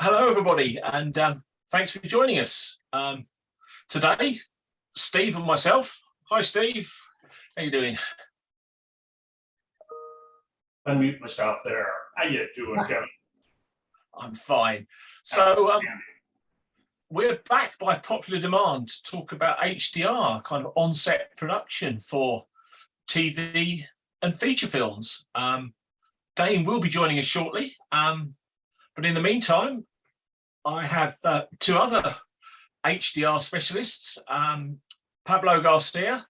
Hello, everybody, and thanks for joining us today. Steve and myself. Hi, Steve. How you doing? Unmute myself there. How you doing, Kevin? I'm fine. So we're back by popular demand to talk about HDR, kind of on-set production for TV and feature films. Dane will be joining us shortly, but in the meantime, I have two other HDR specialists, Pablo Garcia,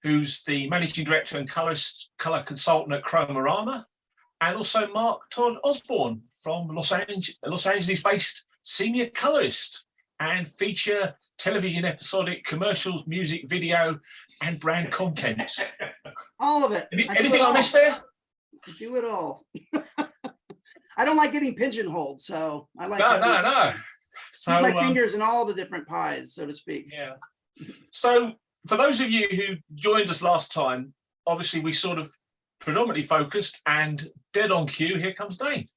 who's the managing director and colorist, color consultant at Chromarama, and also Mark Todd Osborne from Los Angeles-based senior colorist and feature television, episodic, commercials, music, video, and brand content. All of it. Anything I missed there? I do it all. I don't like getting pigeonholed, so I like No. So my fingers in all the different pies, so to speak. Yeah. So for those of you who joined us last time, obviously we sort of predominantly focused and dead on cue. Here comes Dane.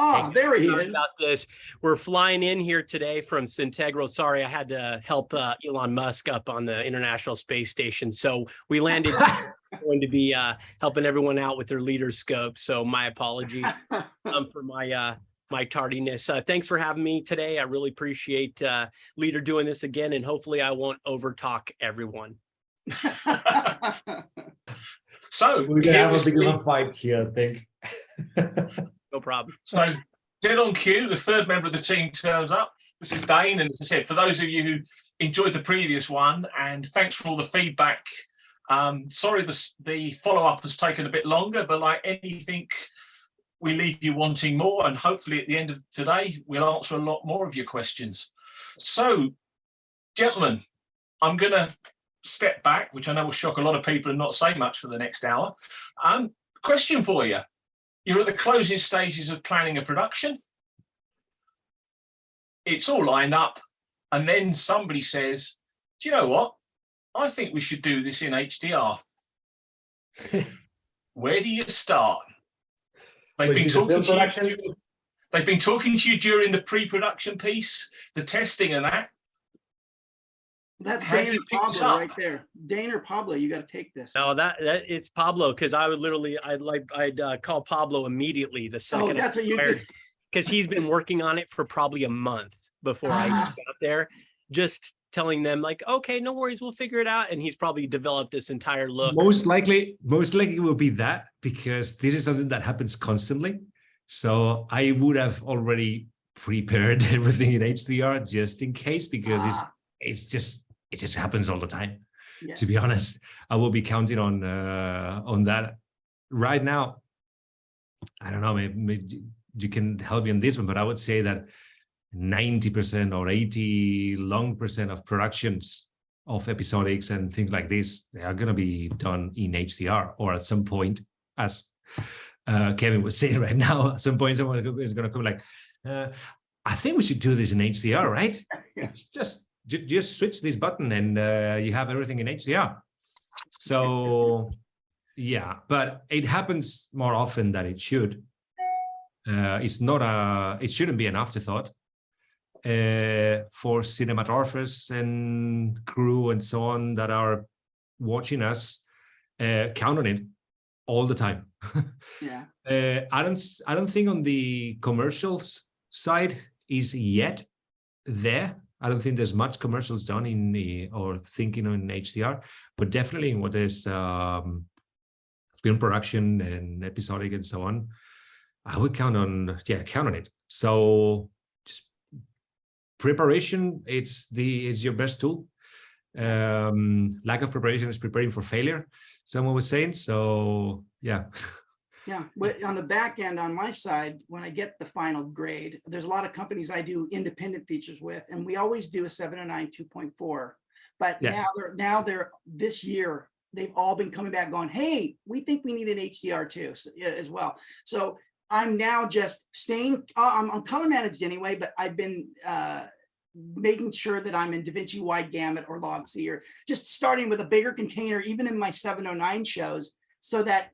Oh, there he Sorry is. about this. We're flying in here today from Syntegro. Sorry, I had to help Elon Musk up on the International Space Station. So we landed going to be helping everyone out with their leader scope. So my apologies for my tardiness. Thanks for having me today. I really appreciate leader doing this again, and hopefully I won't overtalk everyone. So we're gonna have a big enough fight here, I think. No problem. So dead on cue, the third member of the team turns up. This is Dane, and as I said, for those of you who enjoyed the previous one, and thanks for all the feedback. Sorry the follow-up has taken a bit longer, but like anything, we leave you wanting more, and hopefully at the end of today, we'll answer a lot more of your questions. So, gentlemen, I'm going to step back, which I know will shock a lot of people and not say much for the next hour. Question for you. You're at the closing stages of planning a production. It's all lined up, and then somebody says, do you know what? I think we should do this in HDR. Where do you start? They've been talking to you during the pre-production piece, the testing and that. That's Dane or Pablo right there. Dane or Pablo, you got to take this. No, that it's Pablo, because I would literally I'd call Pablo immediately the second. Oh, that's what you did. Because he's been working on it for probably a month before I got there, just telling them like, okay, no worries, we'll figure it out. And he's probably developed this entire look. Most likely it will be that, because this is something that happens constantly. So I would have already prepared everything in HDR just in case, because it just happens all the time. Yes. To be honest, I will be counting on that right now. I don't know, maybe you can help me on this one, but I would say that 90% or 80% of productions of episodics and things like this, they are going to be done in HDR, or at some point, as Kevin was saying right now, at some point someone is going to come like, I think we should do this in HDR, right? It's just switch this button and you have everything in HDR. So yeah, but it happens more often than it should. It shouldn't be an afterthought for cinematographers and crew and so on that are watching us. Count on it all the time. Yeah. I don't think on the commercials side is yet there. I don't think there's much commercials done or thinking on HDR, but definitely in what is film production and episodic and so on, I would count on it. So just preparation, it's your best tool. Lack of preparation is preparing for failure, someone was saying. So yeah. Yeah, but on the back end, on my side, when I get the final grade, there's a lot of companies I do independent features with, and we always do a 709 2.4. But yeah, now they're this year, they've all been coming back going, hey, we think we need an HDR too, as well. So I'm now just staying, I'm color managed anyway, but I've been making sure that I'm in DaVinci Wide Gamut or Log C, or just starting with a bigger container, even in my 709 shows, so that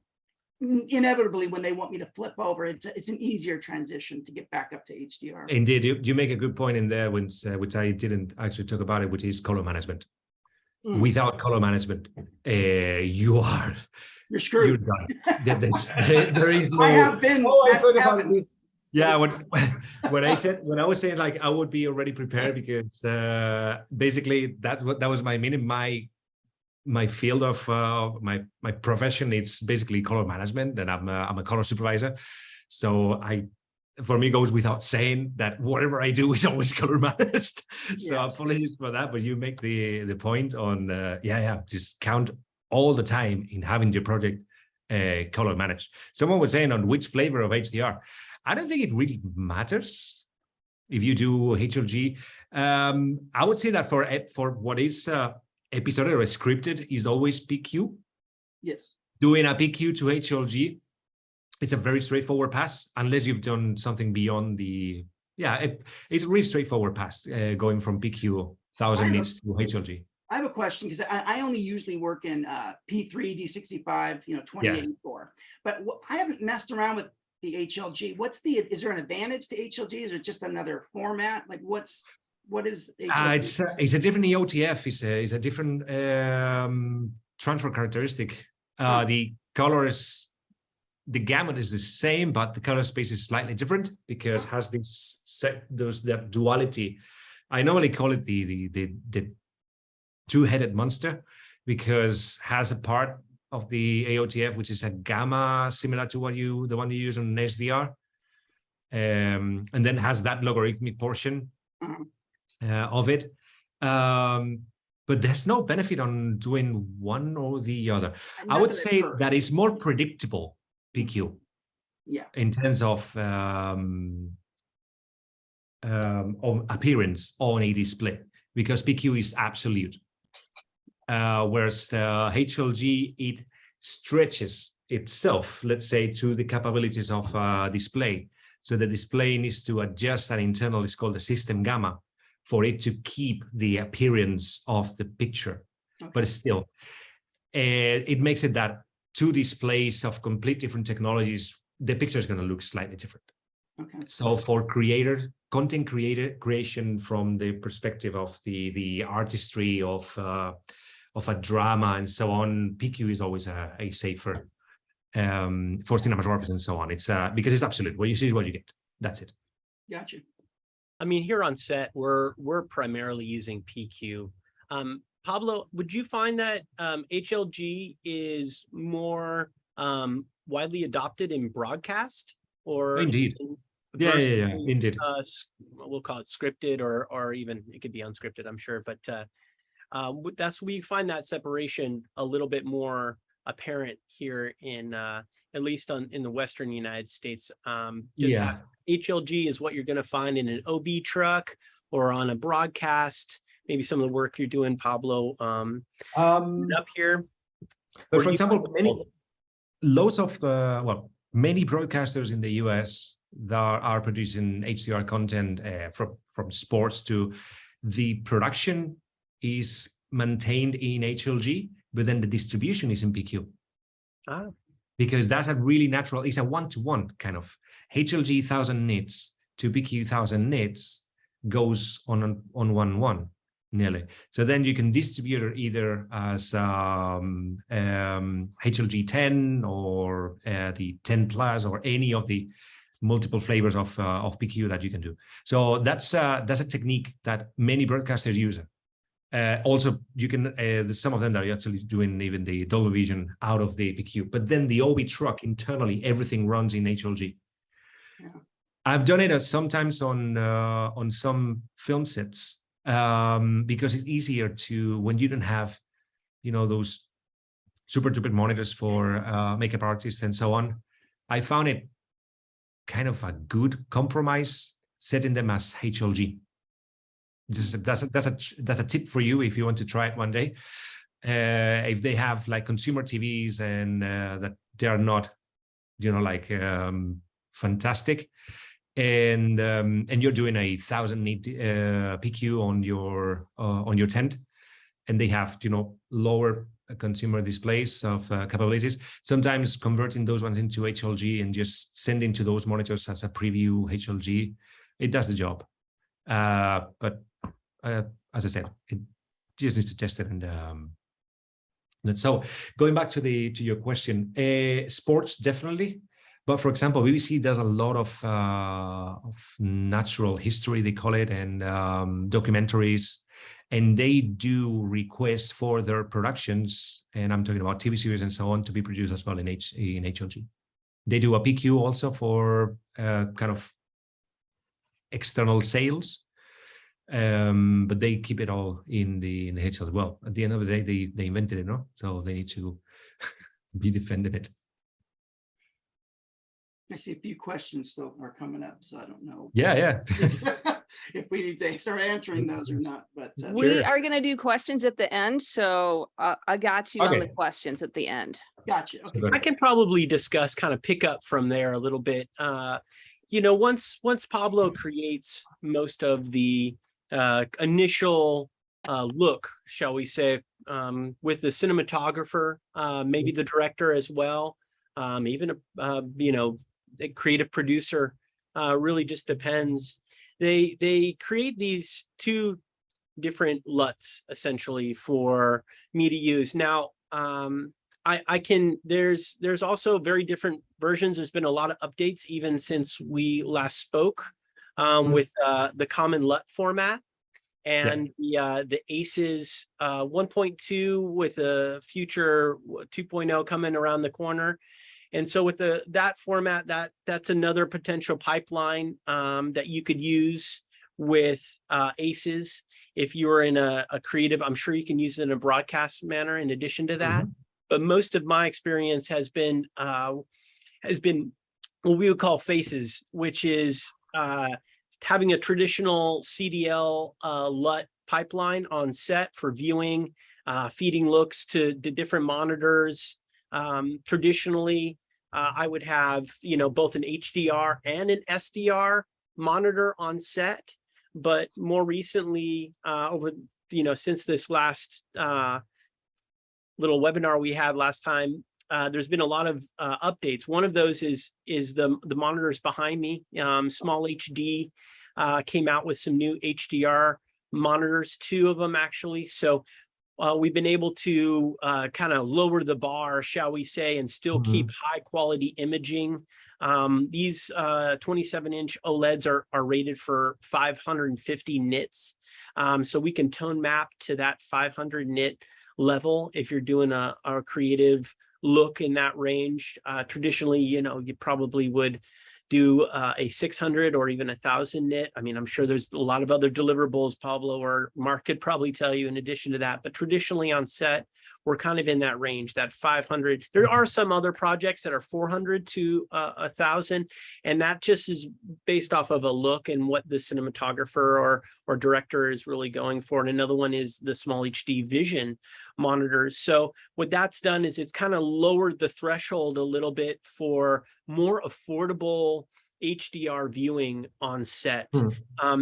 inevitably when they want me to flip over, it's an easier transition to get back up to HDR. Indeed, you make a good point in there, which I didn't actually talk about it, which is color management. Without color management, you're screwed. You're done. There is no. I have been. Oh, I thought about it. Yeah, when I was saying like I would be already prepared because basically that was my meaning. My field of my profession, it's basically color management, and I'm a color supervisor. So for me, goes without saying that whatever I do is always color managed. So yes. Apologies for that, but you make the point on just count all the time in having your project color managed. Someone was saying on which flavor of HDR. I don't think it really matters if you do HLG. I would say that for what is episodic or scripted is always PQ. Yes. Doing a PQ to HLG, it's a very straightforward pass, unless you've done something beyond the, it's a really straightforward pass going from PQ 1000 nits to HLG. I have a question because I only usually work in P3, D65, 2084, but I haven't messed around with the HLG. Is there an advantage to HLG? Is it just another format? Like what is HLG? It's a different EOTF. It's a different transfer characteristic. The colors, the gamut is the same, but the color space is slightly different because it has that duality. I normally call it the two-headed monster because has a part of the AOTF which is a gamma similar to the one you use on SDR, and then has that logarithmic portion of it. But there's no benefit on doing one or the other. I would say that it's more predictable PQ. Yeah. In terms of appearance on a display, because PQ is absolute. Whereas HLG, it stretches itself, let's say, to the capabilities of display. So the display needs to adjust an internal, it's called the system gamma, for it to keep the appearance of the picture. Okay. But still, it makes it that two displays of complete different technologies, the picture is going to look slightly different. Okay. So for content creation from the perspective of the artistry of a drama and so on, PQ is always a safer for cinematography and so on. It's because it's absolute. What you see is what you get. That's it. Gotcha. I mean, here on set, we're primarily using PQ. Pablo, would you find that HLG is more widely adopted in broadcast, or indeed? Yeah, indeed. We'll call it scripted, or even it could be unscripted, I'm sure. But we find that separation a little bit more apparent here in at least in the Western United States. HLG is what you're going to find in an OB truck or on a broadcast. Maybe some of the work you're doing, Pablo, up here. But for example, many broadcasters in the US that are producing HDR content from sports to the production is maintained in HLG, but then the distribution is in PQ. Because that's a really natural, it's a one-to-one kind of HLG 1000 nits to PQ 1000 nits goes on 1-1 nearly. So then you can distribute it either as HLG 10 or the 10 plus or any of the multiple flavors of PQ that you can do. So that's a technique that many broadcasters use. Also, you can some of them that are actually doing even the Dolby Vision out of the PQ, but then the OB truck internally, everything runs in HLG. Yeah. I've done it sometimes on some film sets because it's easier to, when you don't have, those super duper monitors for makeup artists and so on. I found it kind of a good compromise setting them as HLG. Just that's a tip for you if you want to try it one day. If they have like consumer TVs and that they are not, fantastic, and you're doing a 1000 nit PQ on your tent, and they have lower consumer displays of capabilities. Sometimes converting those ones into HLG and just sending to those monitors as a preview HLG, it does the job. But as I said, it just needs to test it. And so going back to your question, sports definitely. But for example, BBC does a lot of natural history, they call it, and documentaries, and they do requests for their productions, and I'm talking about TV series and so on, to be produced as well in HLG. They do a PQ also for kind of external sales, but they keep it all in the HL as well. At the end of the day, they invented it, no? So they need to be defending it. I see a few questions still are coming up, so I don't know. Yeah. If we need to start answering those or not, but We are going to do questions at the end, so I got you on the Okay. questions at the end. gotcha. So Okay. I can probably discuss, kind of pick up from there a little bit. You know, once Pablo creates most of the initial look, shall we say, with the cinematographer, maybe the director as well, even you know, a creative producer, really just depends. They create these two different LUTs essentially for me to use. Now, I can, there's also very different versions. There's been a lot of updates even since we last spoke with the common LUT format and the ACES 1.2 with a future 2.0 coming around the corner. And so with that format, that's another potential pipeline that you could use with ACES. If you're in a creative, I'm sure you can use it in a broadcast manner in addition to that. But most of my experience has been what we would call faces, which is having a traditional CDL LUT pipeline on set for viewing, feeding looks to different monitors. Traditionally, I would have, you know, both an HDR and an SDR monitor on set, but more recently, over, you know, since this last little webinar we had last time, there's been a lot of updates. One of those is the monitors behind me. Small HD came out with some new HDR monitors, 2 of them actually. So we've been able to kind of lower the bar, shall we say, and still keep high quality imaging. These 27-inch OLEDs are rated for 550 nits. So we can tone map to that 500 nit level if you're doing a creative look in that range. Traditionally, you know, you probably would do a 600 or even 1,000 nit. I mean, I'm sure there's a lot of other deliverables Pablo or Mark could probably tell you in addition to that, but traditionally on set, we're kind of in that range, that 500. There are some other projects that are 400 to 1,000, and that just is based off of a look and what the cinematographer or director is really going for. And another one is the small HD vision monitors. So what that's done is it's kind of lowered the threshold a little bit for more affordable HDR viewing on set.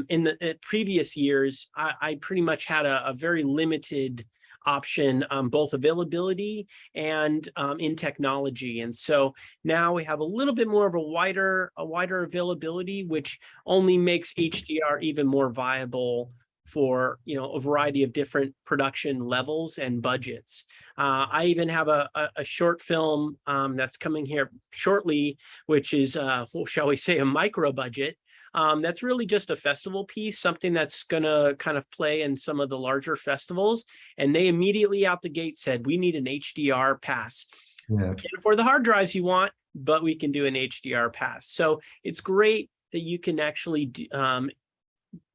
In the previous years, I pretty much had a very limited option, both availability and in technology. And so now we have a little bit more of a wider availability, which only makes HDR even more viable for, you know, a variety of different production levels and budgets. I even have a short film that's coming here shortly, which is, well, shall we say, a micro budget. That's really just a festival piece, something that's going to kind of play in some of the larger festivals. And they immediately out the gate said, we need an HDR pass. And for the hard drives you want, but we can do an HDR pass. So it's great that you can actually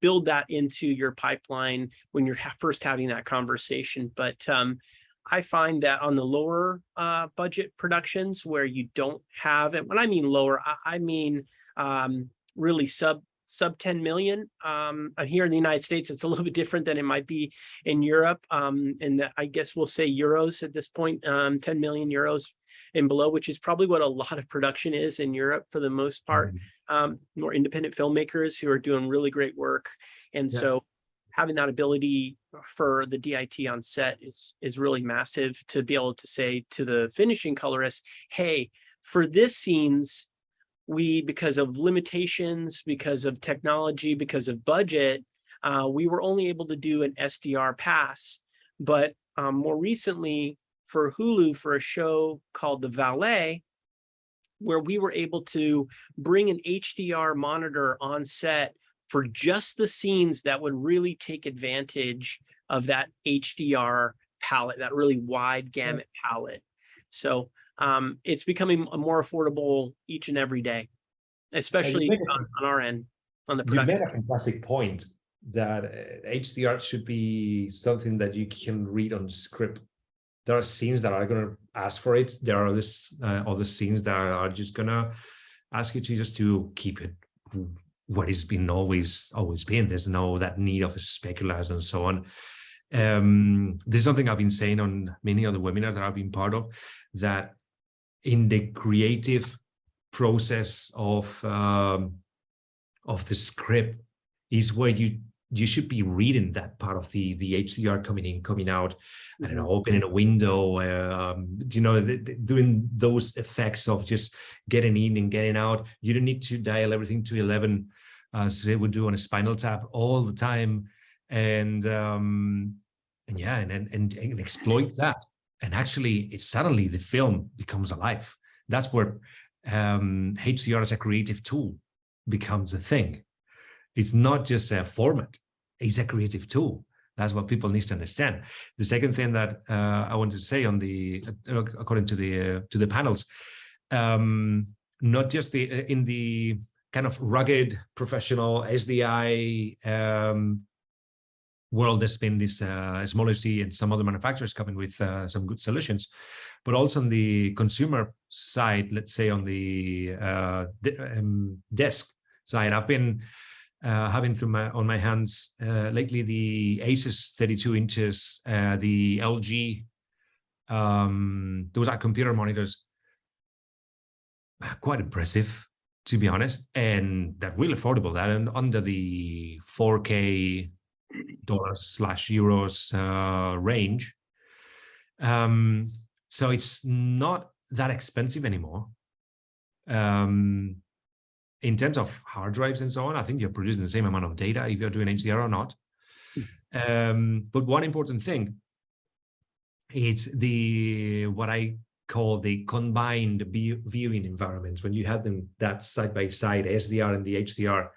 build that into your pipeline when you're first having that conversation. But I find that on the lower budget productions where you don't have, and when I mean lower, I mean really sub 10 million. Here in the United States, it's a little bit different than it might be in Europe. And I guess we'll say euros at this point, 10 million euros and below, which is probably what a lot of production is in Europe for the most part. More independent filmmakers who are doing really great work. And so having that ability for the DIT on set is really massive, to be able to say to the finishing colorist, hey, for this scenes, we, because of limitations, because of technology, because of budget, we were only able to do an SDR pass. But more recently for Hulu, for a show called The Valet, where we were able to bring an HDR monitor on set for just the scenes that would really take advantage of that HDR palette, that really wide gamut palette. So it's becoming more affordable each and every day, especially on our end, on the production. You made a fantastic point that HDR should be something that you can read on the script. There are scenes that are going to ask for it. There are other scenes that are just going to ask you to just to keep it what it's been always been. There's no that need of speculars and so on. This is something I've been saying on many other webinars that I've been part of, that in the creative process of the script is where you should be reading that part of the HDR coming in, coming out, I don't know, opening a window, doing those effects of just getting in and getting out. You don't need to dial everything to 11 as they would do on a Spinal Tap all the time, and exploit that. And actually, suddenly the film becomes alive. That's where HDR as a creative tool becomes a thing. It's not just a format, it's a creative tool. That's what people need to understand. The second thing that I want to say on according to the panels, not just in the kind of rugged professional SDI world, there's been this Smollersy and some other manufacturers coming with some good solutions, but also on the consumer side, let's say on the desk side, I've been having on my hands lately the Asus 32 inches, the LG, those are computer monitors, quite impressive, to be honest, and they're really affordable. That and under the 4K $/euros range. So it's not that expensive anymore. In terms of hard drives and so on, I think you're producing the same amount of data if you're doing HDR or not. But one important thing is what I call the combined viewing environments. When you have them that side by side, SDR and the HDR,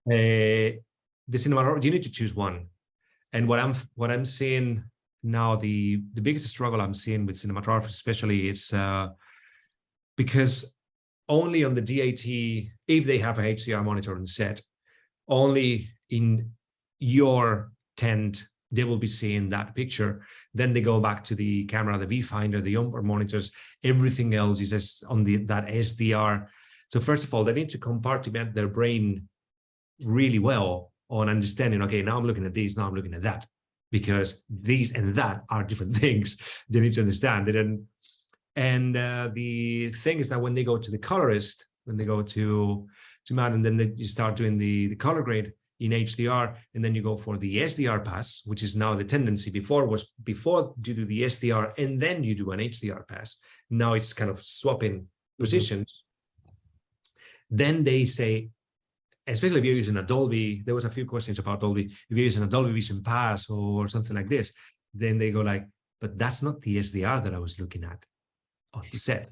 the cinematography, you need to choose one. And what I'm seeing now, the biggest struggle I'm seeing with cinematography, especially, is because only on the DIT, if they have a HDR monitor on set, only in your tent they will be seeing that picture. Then they go back to the camera, the viewfinder, the onboard monitors. Everything else is just on that SDR. So first of all, they need to compartment their brain really well on understanding, okay, now I'm looking at this, now I'm looking at that, because these and that are different things. They need to understand it. And the thing is that when they go to the colorist, when they go to Matt, and then you start doing the color grade in HDR, and then you go for the SDR pass, which is now the tendency. Before you do the SDR and then you do an HDR pass. Now it's kind of swapping positions. Then they say, especially if you're using a Dolby, there was a few questions about Dolby. If you're using a Dolby Vision Pass or something like this, then they go like, but that's not the SDR that I was looking at on set.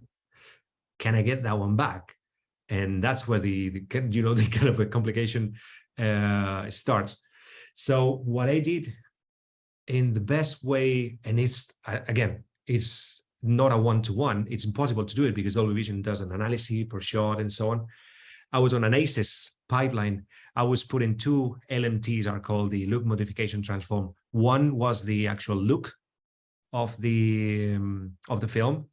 Can I get that one back? And that's where the kind of a complication starts. So what I did in the best way, and it's not a one-to-one, it's impossible to do it because Dolby Vision does an analysis per shot and so on. I was on an ACES pipeline. I was putting two LMTs, are called the look modification transform. One was the actual look of the film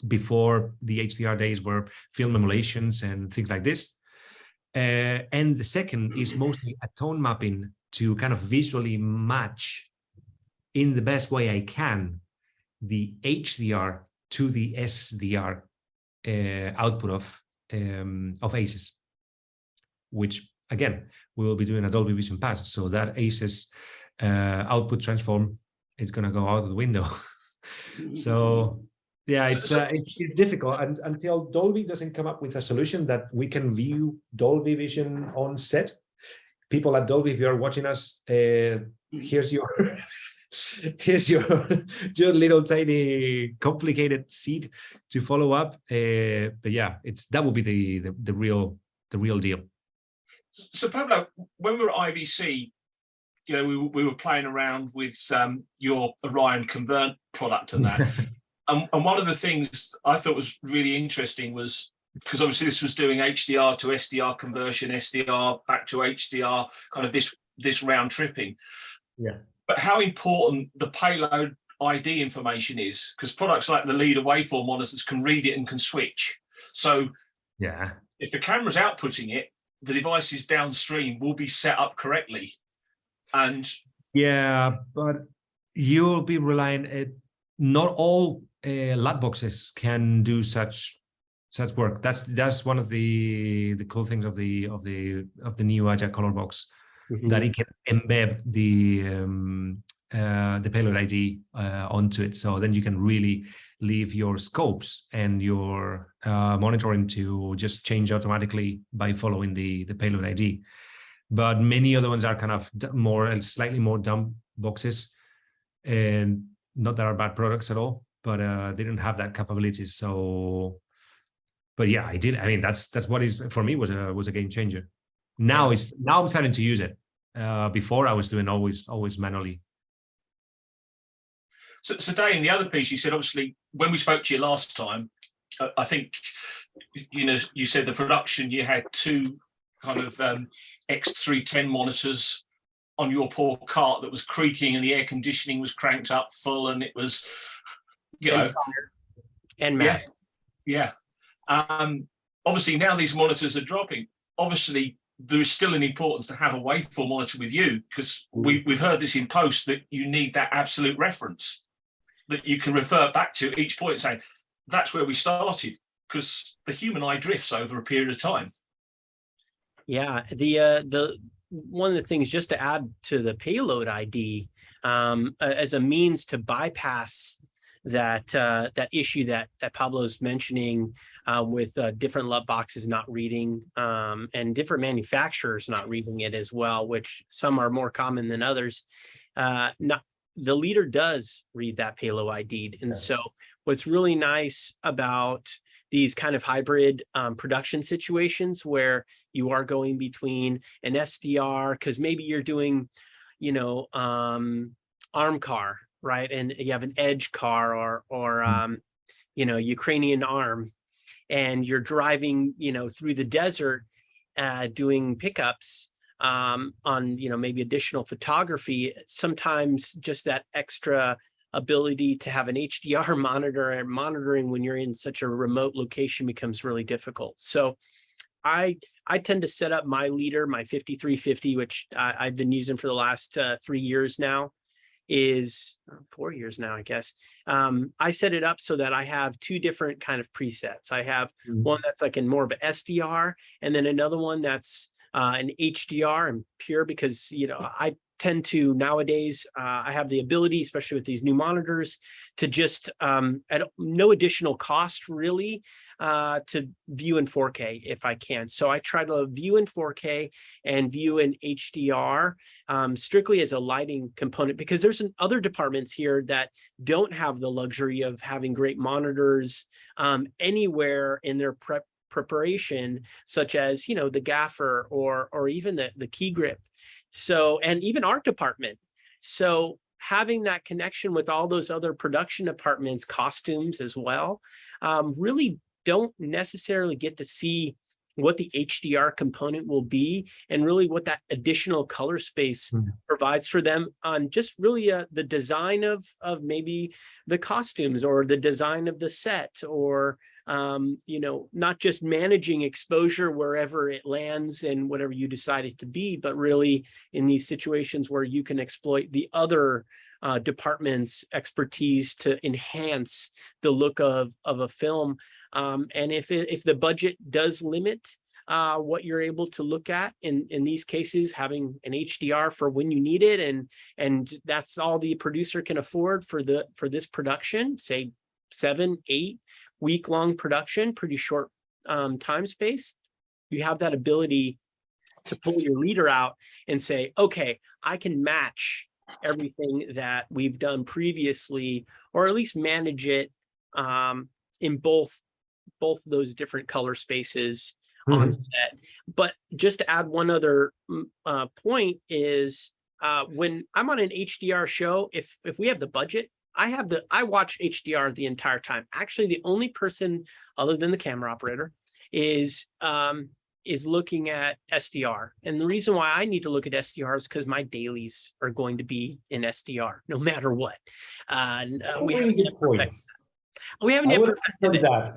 before the HDR days were film emulations and things like this. And the second is mostly a tone mapping to kind of visually match in the best way I can the HDR to the SDR output of ACES, which again, we will be doing a Dolby Vision Pass. So that ACES output transform is going to go out of the window. So yeah, it's difficult until Dolby doesn't come up with a solution that we can view Dolby Vision on set. People at Dolby, if you are watching us, here's your here's your little tiny complicated seed to follow up. But yeah, that will be the real deal. So Pablo, when we were at IBC, you know, we were playing around with your Orion Convert product and that. And one of the things I thought was really interesting was, because obviously this was doing HDR to SDR conversion, SDR back to HDR, kind of this round tripping. Yeah. But how important the payload ID information is, because products like the leader waveform monitors can read it and can switch. So yeah, if the camera's outputting it, the devices downstream will be set up correctly. And yeah, but you'll be relying not all LUT boxes can do such work. That's one of the cool things of the new Agile Color Box, that it can embed the payload ID onto it. So then you can really leave your scopes and your monitoring to just change automatically by following the payload ID. But many other ones are kind of slightly more dumb boxes, and not that are bad products at all, but they didn't have that capability. So, but yeah, I did. I mean, that's what is for me was a game changer. Now I'm starting to use it. Before I was doing always manually. So Dane, the other piece you said, obviously, when we spoke to you last time, I think, you know, you said the production, you had two kind of X310 monitors on your poor cart that was creaking, and the air conditioning was cranked up full, and it was, you know, and mass. Yeah. Obviously now these monitors are dropping. Obviously there is still an importance to have a waveform monitor with you, because we've heard this in post that you need that absolute reference that you can refer back to each point, saying that's where we started, because the human eye drifts over a period of time. Yeah, the one of the things, just to add to the payload ID, as a means to bypass that issue that Pablo's mentioning, with different LUT boxes not reading, and different manufacturers not reading it as well, which some are more common than others. The leader does read that payload ID, and so what's really nice about these kind of hybrid production situations where you are going between an SDR, because maybe you're doing, you know, arm car, right? And you have an edge car or you know, Ukrainian arm, and you're driving, you know, through the desert, doing pickups on, you know, maybe additional photography. Sometimes just that extra ability to have an HDR monitor and monitoring when you're in such a remote location becomes really difficult. So I tend to set up my leader, my 5350, which I've been using for the last 3 years now, is 4 years now, I guess. I set it up so that I have two different kind of presets. I have one that's like in more of an SDR, and then another one that's an HDR and pure, because, you know, I tend to nowadays, I have the ability, especially with these new monitors, to just at no additional cost really, to view in 4K if I can. So I try to view in 4K and view in HDR, strictly as a lighting component, because there's other departments here that don't have the luxury of having great monitors anywhere in their preparation, such as, you know, the gaffer or even the key grip. So, and even art department. So having that connection with all those other production departments, costumes as well, really don't necessarily get to see what the HDR component will be, and really what that additional color space provides for them on just really the design of maybe the costumes or the design of the set, or you know, not just managing exposure wherever it lands and whatever you decide it to be, but really in these situations where you can exploit the other department's expertise to enhance the look of a film. And if the budget does limit what you're able to look at in these cases, having an HDR for when you need it, and that's all the producer can afford for this production, say 7-8 week long production, pretty short time space. You have that ability to pull your leader out and say, okay, I can match everything that we've done previously, or at least manage it in both those different color spaces on set. But just to add one other point is when I'm on an HDR show, if we have the budget, I watch HDR the entire time. Actually, the only person other than the camera operator is looking at SDR. And the reason why I need to look at SDR is because my dailies are going to be in SDR no matter what. We haven't yet perfected it.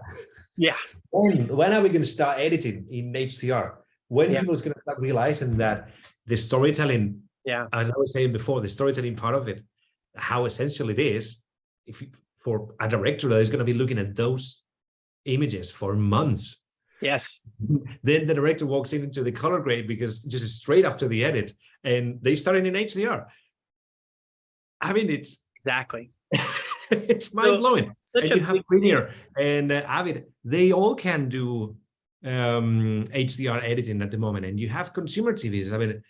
Yeah. When are we going to start editing in HDR? When people is going to start realizing that the storytelling, as I was saying before, the storytelling part of it, how essential it is, for a director that is going to be looking at those images for months. Yes. Then the director walks into the color grade because just straight after the edit, and they started in HDR. I mean, it's exactly. It's mind blowing. Such and you have Premiere and Avid; they all can do HDR editing at the moment, and you have consumer TVs. I mean,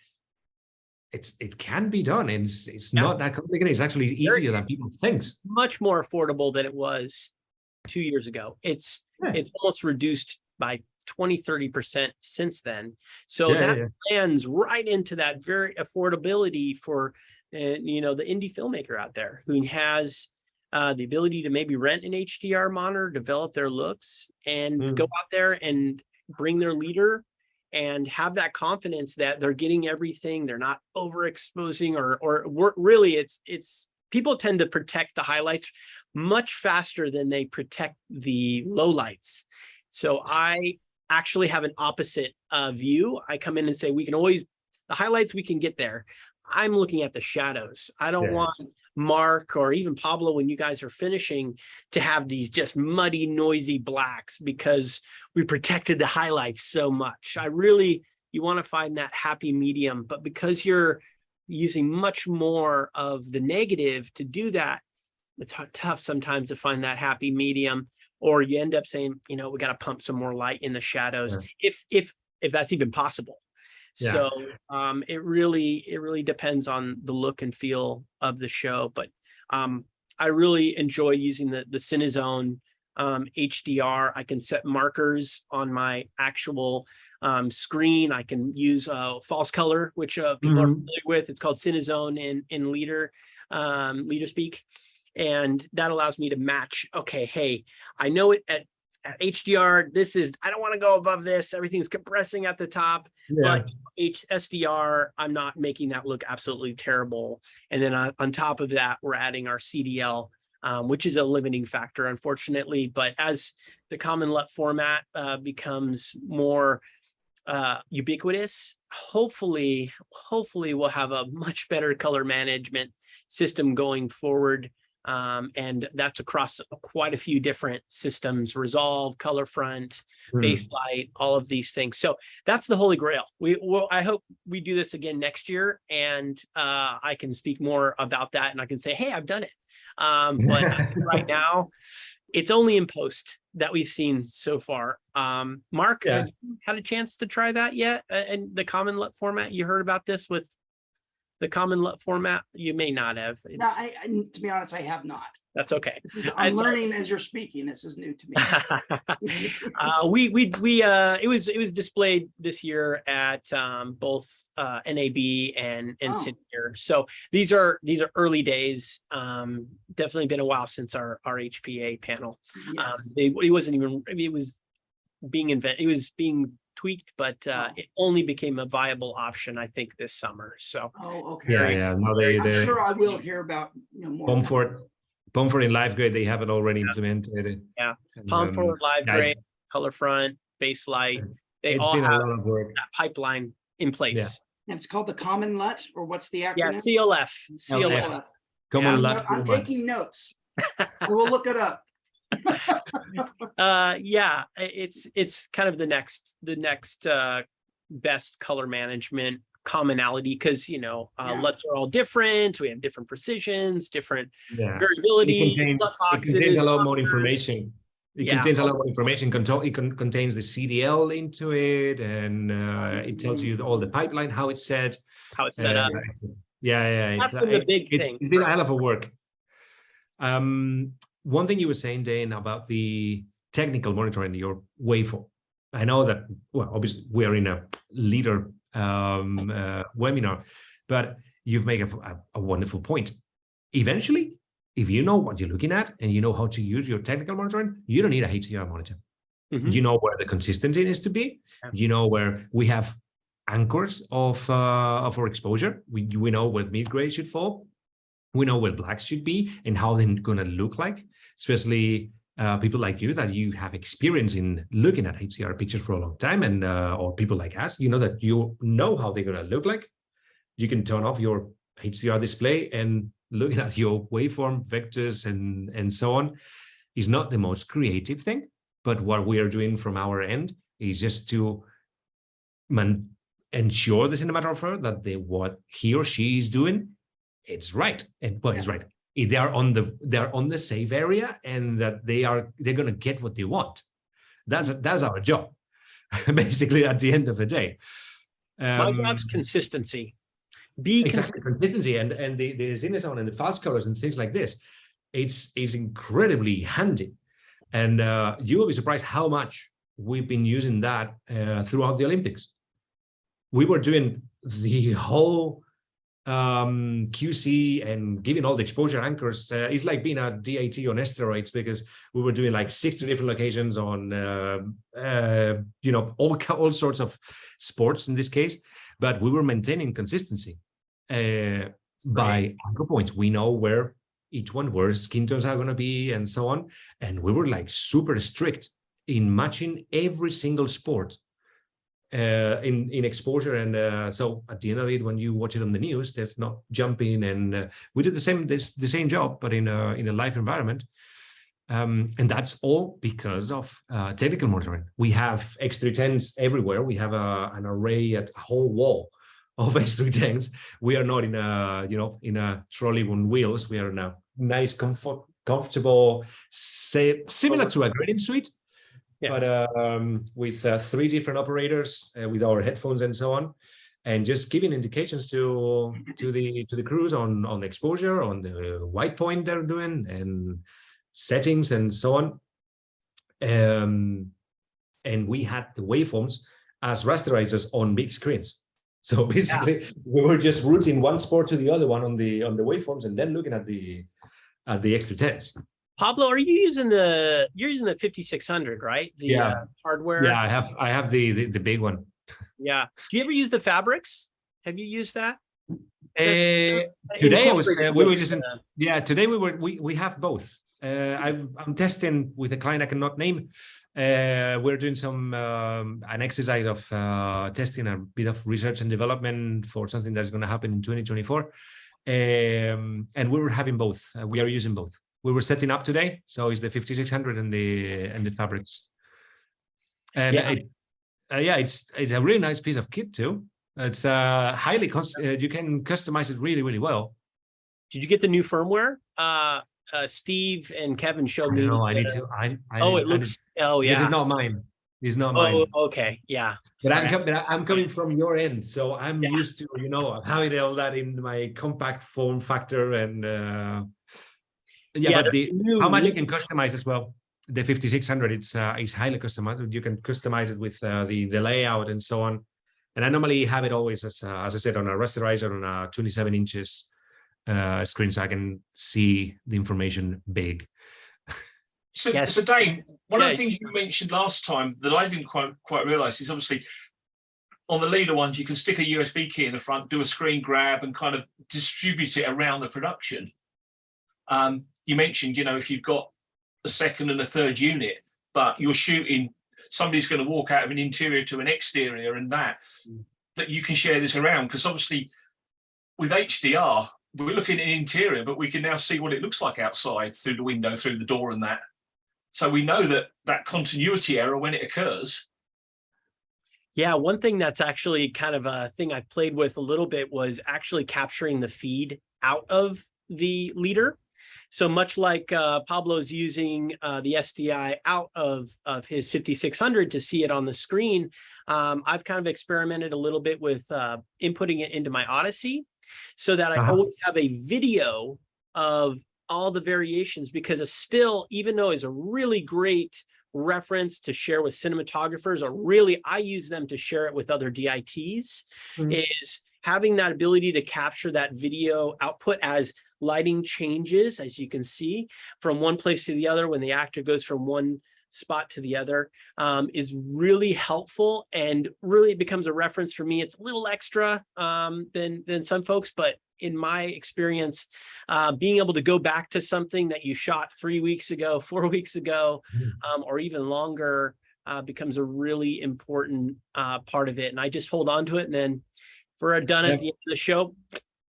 it can be done, and it's not that complicated. It's actually easier than people think. Much more affordable than it was 2 years ago. It's almost reduced by 20-30% since then. So that lands right into that very affordability for the indie filmmaker out there who has the ability to maybe rent an HDR monitor, develop their looks, and go out there and bring their leader and have that confidence that they're getting everything. They're not overexposing or really it's people tend to protect the highlights much faster than they protect the lowlights. So I actually have an opposite view. I come in and say, the highlights we can get there. I'm looking at the shadows. I don't want Mark or even Pablo, when you guys are finishing, to have these just muddy, noisy blacks because we protected the highlights so much. You want to find that happy medium, but because you're using much more of the negative to do that, it's tough sometimes to find that happy medium, or you end up saying, we got to pump some more light in the shadows, if that's even possible. So it really depends on the look and feel of the show. But I really enjoy using the Cinezone HDR. I can set markers on my actual screen. I can use false color, which people are familiar with. It's called Cinezone in leader speak. And that allows me to match, okay, hey, I know it at HDR, I don't want to go above this. Everything's compressing at the top, but SDR, I'm not making that look absolutely terrible. And then on top of that, we're adding our CDL, which is a limiting factor, unfortunately. But as the common LUT format becomes more ubiquitous, hopefully we'll have a much better color management system going forward. And that's across quite a few different systems: Resolve, Colorfront, Baselight, all of these things. So that's the holy grail. I hope we do this again next year, and I can speak more about that, and I can say, hey, I've done it. But right now, it's only in post that we've seen so far. Mark, have you had a chance to try that yet? And the common LUT format, you heard about this with the common LUT format? You may not have. No, to be honest, I have not. That's okay. I'm learning as you're speaking. This is new to me. It was displayed this year at both NAB and Senior. So these are early days. Definitely been a while since our HPA panel. Yes. It wasn't even. It was being invented. It was being tweaked, but it only became a viable option, I think, this summer. So okay. No, I'm sure I will hear about more. Pomfret in Live Grade, they have it already implemented. Pomfret, Live Grade, Colorfront, Baselight, they all have that pipeline in place. And it's called the Common LUT, or what's the acronym? CLF. Common LUT. I'm taking notes. I will look it up. Yeah, it's kind of the next best color management commonality, because Yeah. LUTs are all different. We have different precisions, different Yeah. variability. It contains a lot more information. It Yeah. contains a lot more information. Contains the CDL into it, and it tells you all the pipeline, how it's set. How it's set up. Yeah. That's been the big thing. It's been a hell of a work. One thing you were saying, Dane, about the technical monitoring, your waveform. I know that, well, obviously we are in a leader webinar, but you've made a wonderful point. Eventually, if you know what you're looking at and you know how to use your technical monitoring, you don't need a HDR monitor. Mhm. You know where the consistency needs to be. You know where we have anchors of our exposure. We know where mid-gray should fall. We know where blacks should be and how they're going to look like, especially people like you that you have experience in looking at HDR pictures for a long time, and or people like us, that you know how they're going to look like. You can turn off your HDR display, and looking at your waveform vectors and so on is not the most creative thing. But what we are doing from our end is just to ensure the cinematographer that what he or she is doing, it's right. And well, it's right. They're on the safe area, and that they're going to get what they want. That's our job, basically, at the end of the day. My job's consistency. Consistency and the Cinesound and the false colors and things like this. It's incredibly handy, and you will be surprised how much we've been using that throughout the Olympics. We were doing the whole QC and giving all the exposure anchors. It's like being a DIT on steroids, because we were doing like 60 different locations on all sorts of sports in this case, but we were maintaining consistency by anchor points. We know where skin tones are going to be and so on, and we were like super strict in matching every single sport in exposure. And so at the end of it, when you watch it on the news, there's not jumping, and we did the same job, but in a live environment. And that's all because of technical monitoring. We have X310s everywhere. We have an array, a whole wall of X310s. We are not in a trolley on wheels. We are in a nice, comfortable, similar to a grading suite. Yeah. But with 3 different operators, with our headphones and so on, and just giving indications to the crews on exposure, on the white point they're doing, and settings and so on. And we had the waveforms as rasterizers on big screens. So basically, we were just routing one sport to the other one on the waveforms, and then looking at the X310s. Pablo, are you using the 5600, right? The hardware. Yeah, I have the big one. Yeah. Do you ever use the fabrics? Have you used that? Today we have both. I'm testing with a client I cannot name. We're doing an exercise of testing a bit of research and development for something that's going to happen in 2024. And we were having both. We are using both. We were setting up today, so it's the 5600 and the fabrics. And it's a really nice piece of kit too. It's highly you can customize it really, really well. Did you get the new firmware? Steve and Kevin showed me. No, I need to. It looks. This is not mine. This is not mine. Oh, okay, yeah. But I'm coming from your end, so I'm used to having all that in my compact form factor, and but how much you can customize as well. The 5600, it's highly customized. You can customize it with the layout and so on. And I normally have it always as I said, on a rasterizer on a 27 inches screen, so I can see the information big. So Dane, one of the things you mentioned last time that I didn't quite realize is, obviously on the leader ones, you can stick a USB key in the front, do a screen grab, and kind of distribute it around the production. You mentioned, if you've got a second and a third unit, but you're shooting, somebody's going to walk out of an interior to an exterior, and that you can share this around, because obviously with HDR, we're looking at an interior, but we can now see what it looks like outside through the window, through the door, and that. So we know that continuity error when it occurs. Yeah, one thing that's actually kind of a thing I played with a little bit was actually capturing the feed out of the leader. So much like Pablo's using the SDI out of his 5600 to see it on the screen, I've kind of experimented a little bit with inputting it into my Odyssey so that I always have a video of all the variations, because a still, even though it's a really great reference to share with cinematographers, or really I use them to share it with other DITs, is having that ability to capture that video output as lighting changes, as you can see, from one place to the other when the actor goes from one spot to the other, is really helpful, and really becomes a reference for me. It's a little extra than some folks, but in my experience, being able to go back to something that you shot 3 weeks ago, 4 weeks ago, or even longer, becomes a really important part of it. And I just hold on to it, and then if we're done at the end of the show,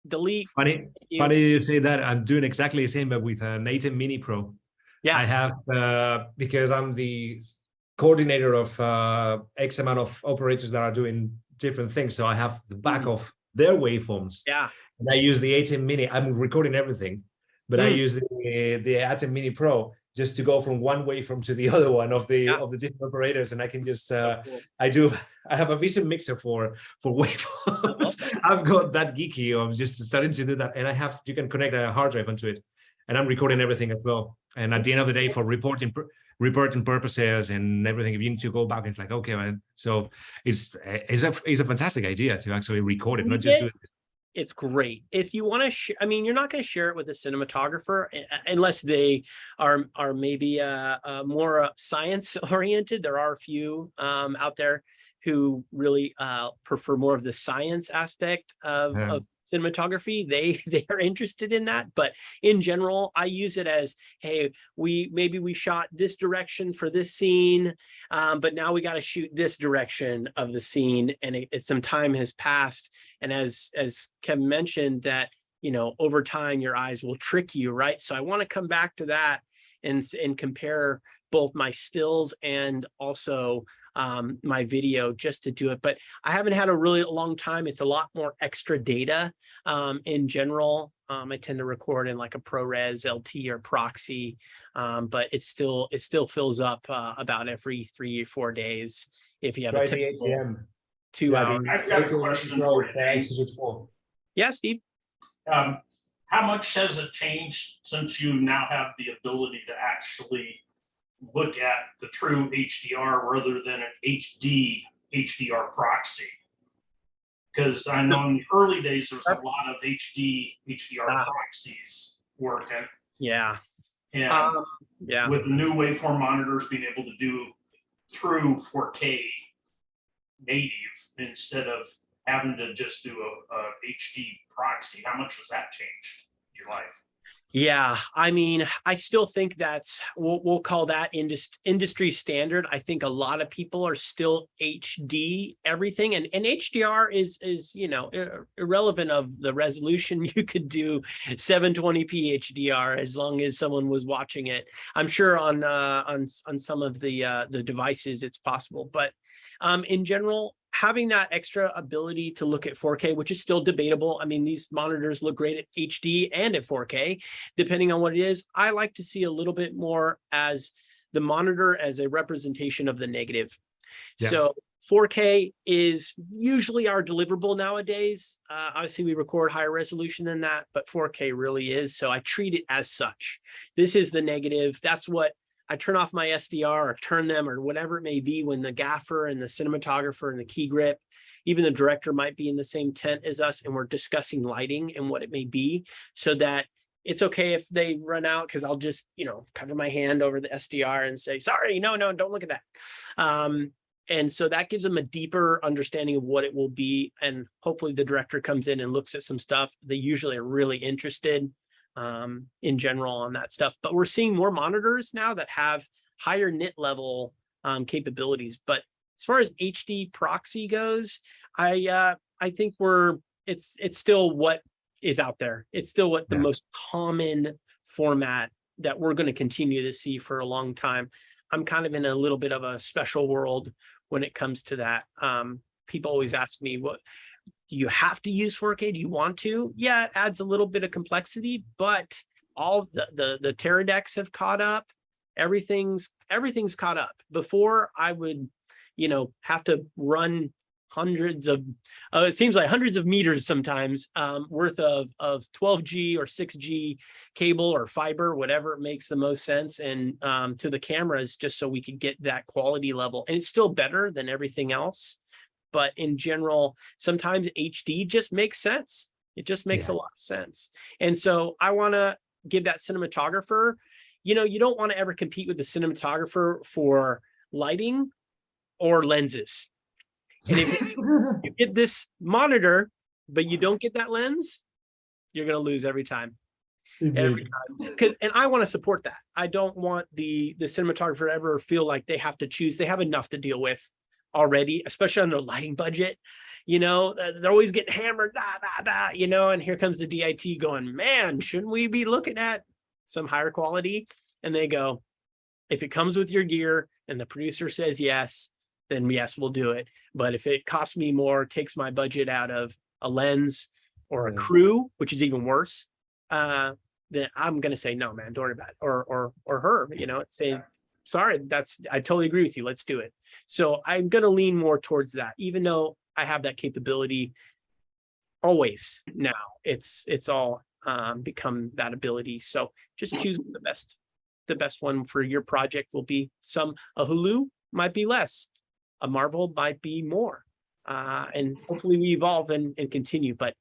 delete. Funny you say that. I'm doing exactly the same, but with an A10 Mini Pro. Yeah, I have, because I'm the coordinator of X amount of operators that are doing different things. So I have the back of their waveforms. yeah. And I use the A10 Mini. I'm recording everything, but I use the A10 Mini Pro just to go from one waveform to the other one of the different operators, and I can just Cool. I have a vision mixer for waveforms. I've got that geeky. I'm just starting to do that, and you can connect a hard drive onto it, and I'm recording everything as well. And at the end of the day, for reporting purposes and everything, if you need to go back, it's like, okay, man. So it's a fantastic idea to actually record it, not just do it. It's great. If you want to, I mean, you're not going to share it with a cinematographer unless they are maybe more science oriented. There are a few out there who really prefer more of the science aspect of cinematography. They are interested in that, but in general, I use it as, hey, maybe we shot this direction for this scene, but now we got to shoot this direction of the scene, and some time has passed. And as Kevin mentioned, that over time your eyes will trick you, right? So I want to come back to that and compare both my stills and also my video just to do it. But I haven't had a really long time. It's a lot more extra data in general. I tend to record in like a ProRes LT or proxy, but it still fills up about every 3 or 4 days if you have a typical 2 hour. I've got a question for you, Dane. Yeah, Steve. How much has it changed since you now have the ability to actually look at the true HDR rather than an HDR proxy? Because I know in the early days there was a lot of HDR proxies working. Yeah. And with the new waveform monitors being able to do true 4K native instead of having to just do a HD proxy, how much has that changed your life? Yeah, I mean, I still think we'll call that industry standard. I think a lot of people are still HD everything, and HDR is irrelevant of the resolution. You could do 720p HDR as long as someone was watching it. I'm sure on some of the devices it's possible, but in general, having that extra ability to look at 4K, which is still debatable. I mean, these monitors look great at HD and at 4K, depending on what it is. I like to see a little bit more as the monitor as a representation of the negative. Yeah. So 4K is usually our deliverable nowadays. Obviously, we record higher resolution than that, but 4K really is. So I treat it as such. This is the negative. That's what I turn off my SDR or turn them or whatever it may be when the gaffer and the cinematographer and the key grip, even the director might be in the same tent as us, and we're discussing lighting and what it may be, so that it's okay if they run out, because I'll just, cover my hand over the SDR and say, sorry, no, don't look at that. And so that gives them a deeper understanding of what it will be. And hopefully the director comes in and looks at some stuff. They usually are really interested in general on that stuff, but we're seeing more monitors now that have higher nit level capabilities. But as far as HD proxy goes, I think it's still what is out there. It's still what the most common format that we're going to continue to see for a long time. I'm kind of in a little bit of a special world when it comes to that. People always ask me, what, you have to use 4K? Do you want to? Yeah, it adds a little bit of complexity, but all the Terra decks have caught up. Everything's caught up. Before I would, have to run hundreds of, it seems like hundreds of meters sometimes worth of 12G or 6G cable or fiber, whatever makes the most sense, and to the cameras, just so we could get that quality level. And it's still better than everything else. But in general, sometimes HD just makes sense. It just makes a lot of sense. And so I want to give that cinematographer, you don't want to ever compete with the cinematographer for lighting or lenses. And if you get this monitor, but you don't get that lens, you're going to lose every time. Every time. And I want to support that. I don't want the cinematographer to ever feel like they have to choose. They have enough to deal with already, especially on their lighting budget. They're always getting hammered, and here comes the DIT going, man, shouldn't we be looking at some higher quality? And they go, if it comes with your gear and the producer says yes, then yes, we'll do it. But if it costs me more, takes my budget out of a lens or a crew, which is even worse, then I'm going to say, no, man, don't worry about it. Or her, say, sorry, I totally agree with you. Let's do it. So I'm going to lean more towards that, even though I have that capability always now. It's all become that ability. So just choose the best one for your project. Will be a Hulu might be less, a Marvel might be more, and hopefully we evolve and continue. But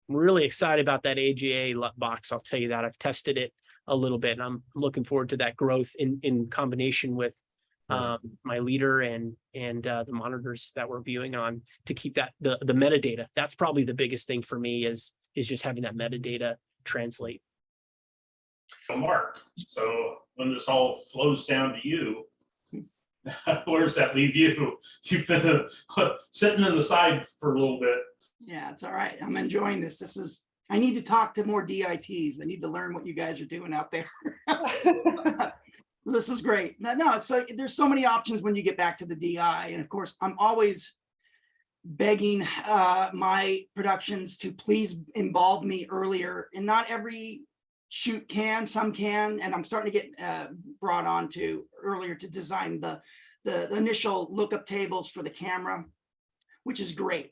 I'm really excited about that AGA box. I'll tell you that. I've tested it a little bit, and I'm looking forward to that growth in combination with my leader and the monitors that we're viewing on, to keep that the metadata. That's probably the biggest thing for me is just having that metadata translate. Mark, so when this all flows down to you, where does that leave you? You've been sitting in the side for a little bit. Yeah, it's all right. I'm enjoying this. I need to talk to more DITs. I need to learn what you guys are doing out there. This is great. No, so there's so many options when you get back to the DI. And of course, I'm always begging my productions to please involve me earlier. And not every shoot can, some can. And I'm starting to get brought on to earlier to design the initial lookup tables for the camera, which is great.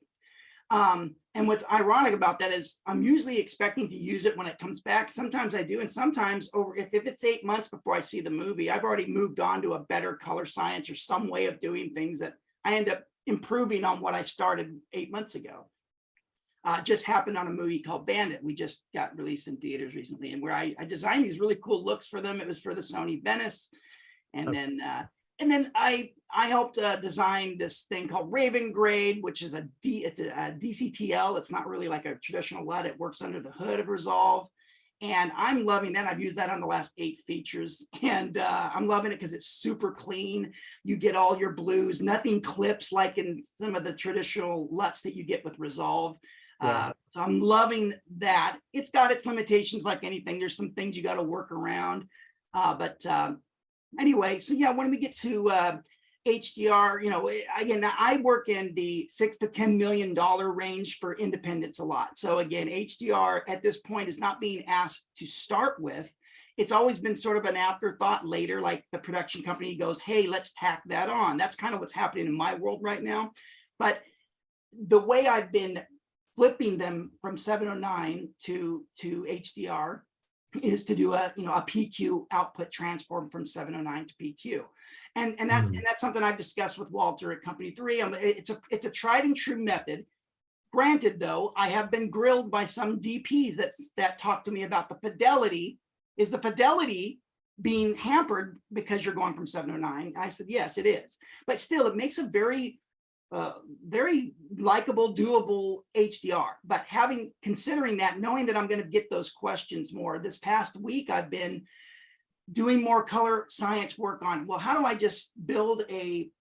And what's ironic about that is I'm usually expecting to use it when it comes back. Sometimes I do. And sometimes if it's 8 months before I see the movie, I've already moved on to a better color science or some way of doing things that I end up improving on what I started 8 months ago. Just happened on a movie called Bandit. We just got released in theaters recently, and where I designed these really cool looks for them. It was for the Sony Venice. And then I helped design this thing called Raven Grade, which is it's a DCTL. It's not really like a traditional LUT. It works under the hood of Resolve. And I'm loving that. I've used that on the last 8 features. And I'm loving it because it's super clean. You get all your blues. Nothing clips like in some of the traditional LUTs that you get with Resolve. So I'm loving that. It's got its limitations like anything. There's some things you got to work around. Anyway, so yeah, when we get to HDR, again, I work in the $6 to $10 million range for independents a lot. So again, HDR at this point is not being asked to start with. It's always been sort of an afterthought later, like the production company goes, hey, let's tack that on. That's kind of what's happening in my world right now. But the way I've been flipping them from 709 to HDR is to do a PQ output transform from 709 to PQ, and that's something I've discussed with Walter at Company 3. It's a tried and true method. Granted, though, I have been grilled by some DPs that talk to me about the fidelity. Is the fidelity being hampered because you're going from 709? I said yes, it is, but still, it makes a very likable, doable HDR. But considering that, knowing that I'm going to get those questions more, this past week, I've been doing more color science work on, well, how do I just build a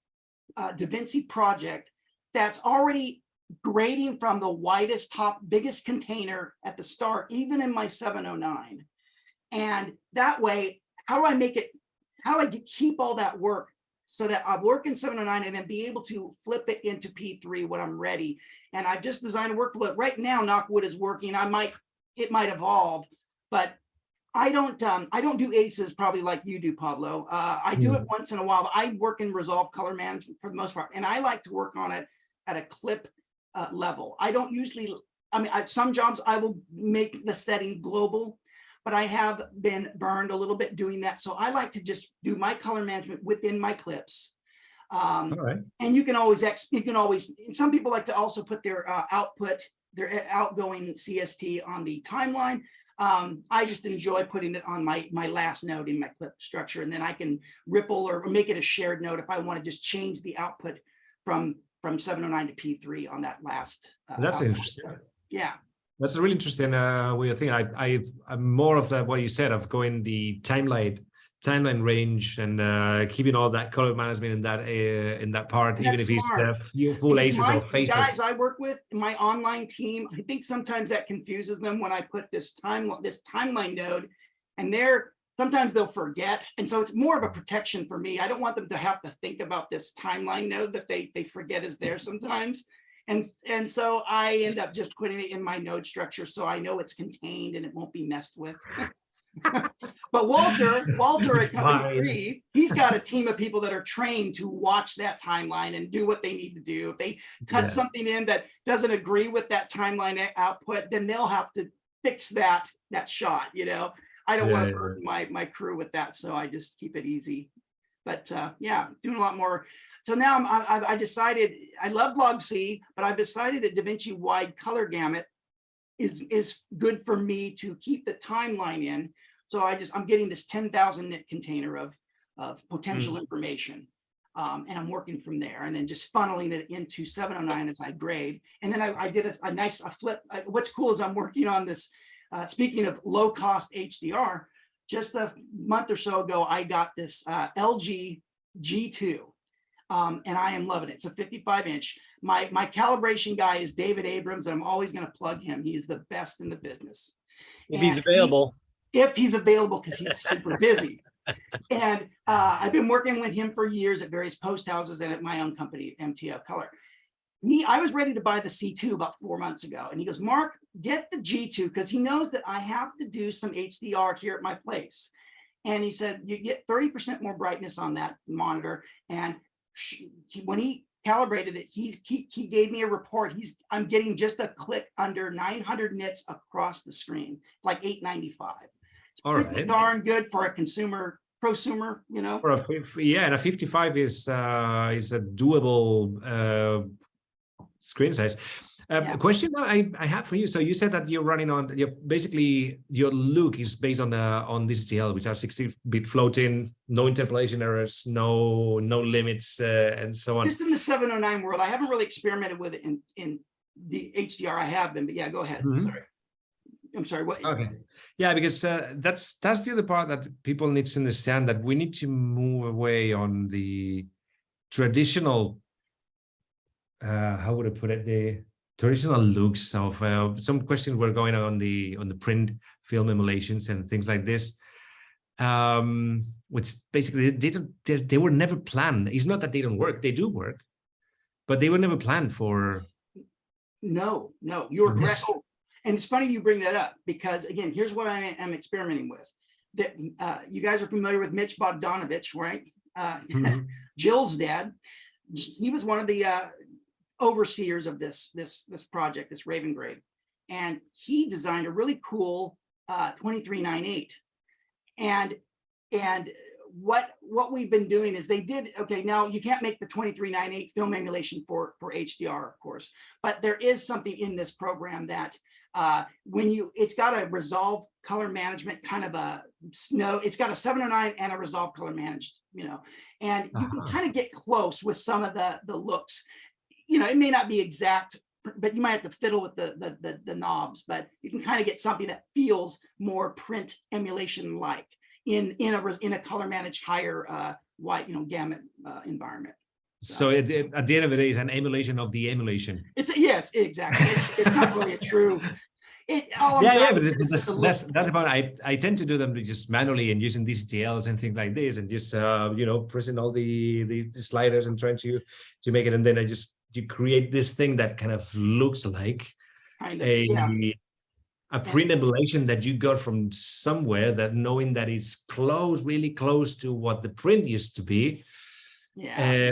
DaVinci project that's already grading from the widest top, biggest container at the start, even in my 709. And that way, how do I make it, how do I keep all that work so that I work in 709 and then be able to flip it into P3 when I'm ready. And I've just designed a workflow. Right now, Knockwood is working. It might evolve, but I don't do ACEs probably like you do, Pablo. I do it once in a while, but I work in Resolve color management for the most part. And I like to work on it at a clip level. I don't usually, some jobs I will make the setting global, but I have been burned a little bit doing that. So I like to just do my color management within my clips. All right. And you can always, some people like to also put their output, their outgoing CST on the timeline. I just enjoy putting it on my last node in my clip structure, and then I can ripple or make it a shared node if I want to just change the output from 709 to P3 on that last. That's output. interesting. Yeah. That's a really interesting way of thinking. I'm more of that what you said of going the timeline range and keeping all that color management in that part, That's even if smart. it's full aces or faces. Guys I work with, my online team, I think sometimes that confuses them when I put this timeline node, and sometimes they'll forget. And so it's more of a protection for me. I don't want them to have to think about this timeline node that they forget is there sometimes. And so I end up just putting it in my node structure so I know it's contained and it won't be messed with. But Walter at Company 3, he's got a team of people that are trained to watch that timeline and do what they need to do. If they cut something in that doesn't agree with that timeline output, then they'll have to fix that shot, you know. I don't want to burden my crew with that, so I just keep it easy. But yeah, doing a lot more. So now I decided, I love log C, but I've decided that DaVinci wide color gamut is good for me to keep the timeline in. So I'm getting this 10,000 nit container of potential information. And I'm working from there and then just funneling it into 709 as I grade. And then I did a nice flip. What's cool is I'm working on this, speaking of low cost HDR, just a month or so ago, I got this LG G2 and I am loving it. It's a 55-inch. My calibration guy is David Abrams, and I'm always going to plug him. He is the best in the business. If he's available. If he's available, because he's super busy. And I've been working with him for years at various post houses and at my own company, MTF Color. I was ready to buy the C2 about 4 months ago. And he goes, Mark, get the G2, because he knows that I have to do some HDR here at my place. And he said, you get 30% more brightness on that monitor. And when he calibrated it, he gave me a report. I'm getting just a click under 900 nits across the screen. It's like 895. It's pretty darn good for a prosumer, you know. And a 55 is a doable screen size. A question I have for you. So you said that you're running on, basically your look is based on this DL, which are 60-bit floating, no interpolation errors, no limits, and so on. Just in the 709 world, I haven't really experimented with it in the HDR. I have been, but yeah, go ahead. I'm sorry. What? Okay. Yeah, because that's the other part that people need to understand, that we need to move away on the traditional. How would I put it? The traditional looks of some questions were going on the print film emulations and things like this, which basically they were never planned. It's not that they don't work; they do work, but they were never planned for. No, you're correct. And it's funny you bring that up, because again, here's what I am experimenting with. That you guys are familiar with Mitch Bogdanovich, right? Jill's dad. He was one of the overseers of this project, this Raven grade, and he designed a really cool 2398. And what we've been doing is now you can't make the 2398 film emulation for HDR, of course, but there is something in this program that it's got a Resolve color management kind of it's got a 709 and a Resolve color managed, you know, and you can kind of get close with some of the looks. You know, it may not be exact, but you might have to fiddle with the knobs, but you can kind of get something that feels more print emulation like in a color managed higher white, gamut environment. So at the end of the day, it's an emulation of the emulation. Yes, exactly. It's not really a true. All I'm Yeah, trying but to do is just a look. that's about. I tend to do them just manually and using DCTLs and things like this, and just pressing all the sliders and trying to make it, and then you create this thing that kind of looks like kind of, yeah. a pre-emulation that you got from somewhere, that knowing that it's really close to what the print used to be. Yeah.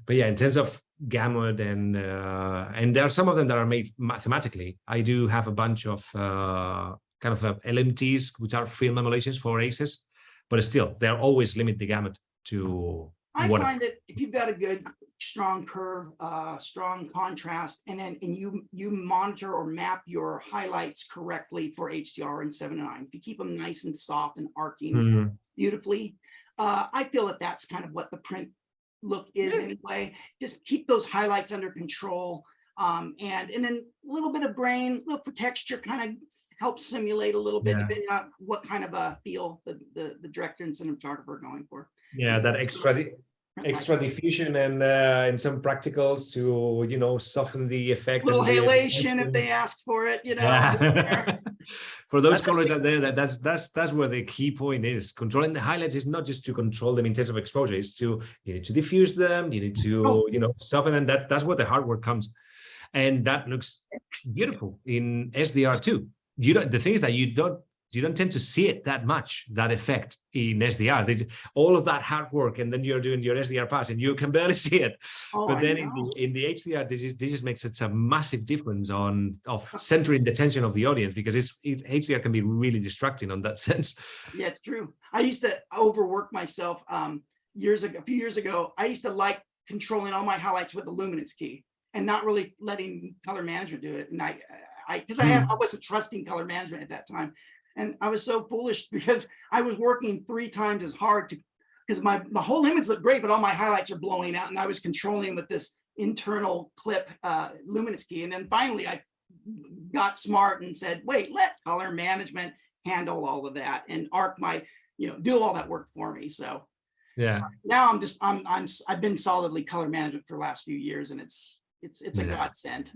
But yeah, in terms of gamut and there are some of them that are made mathematically. I do have a bunch of kind of LMTs, which are film emulations for ACES, but still, they're always limit the gamut to I find that if you've got a good strong curve, strong contrast, and you monitor or map your highlights correctly for HDR and 7:9, if you keep them nice and soft and arcing beautifully, I feel that that's kind of what the print look is anyway. Just keep those highlights under control, and then a little bit of brain, look for texture, kind of helps simulate a little bit, depending on what kind of a feel the director and cinematographer are going for. Yeah, that extra diffusion and some practicals to soften the effect. Little halation if they ask for it, Yeah. For those colors out there, that's where the key point is. Controlling the highlights is not just to control them in terms of exposure. It's you need to diffuse them. You need to soften, and that's where the hard work comes, and that looks beautiful in SDR too. The thing is that you don't tend to see it that much, that effect in SDR. All of that hard work, and then you're doing your SDR pass and you can barely see it. But then in the HDR, this just makes such a massive difference of centering the attention of the audience, because HDR can be really distracting on that sense. Yeah, it's true. I used to overwork myself a few years ago. I used to like controlling all my highlights with the luminance key and not really letting color management do it. And I wasn't trusting color management at that time. And I was so foolish because I was working 3 times as hard because my whole image looked great, but all my highlights are blowing out, and I was controlling with this internal clip luminance key. And then finally I got smart and said, wait, let color management handle all of that, and Arc might, do all that work for me. So yeah, now I've been solidly color management for the last few years, and it's a godsend.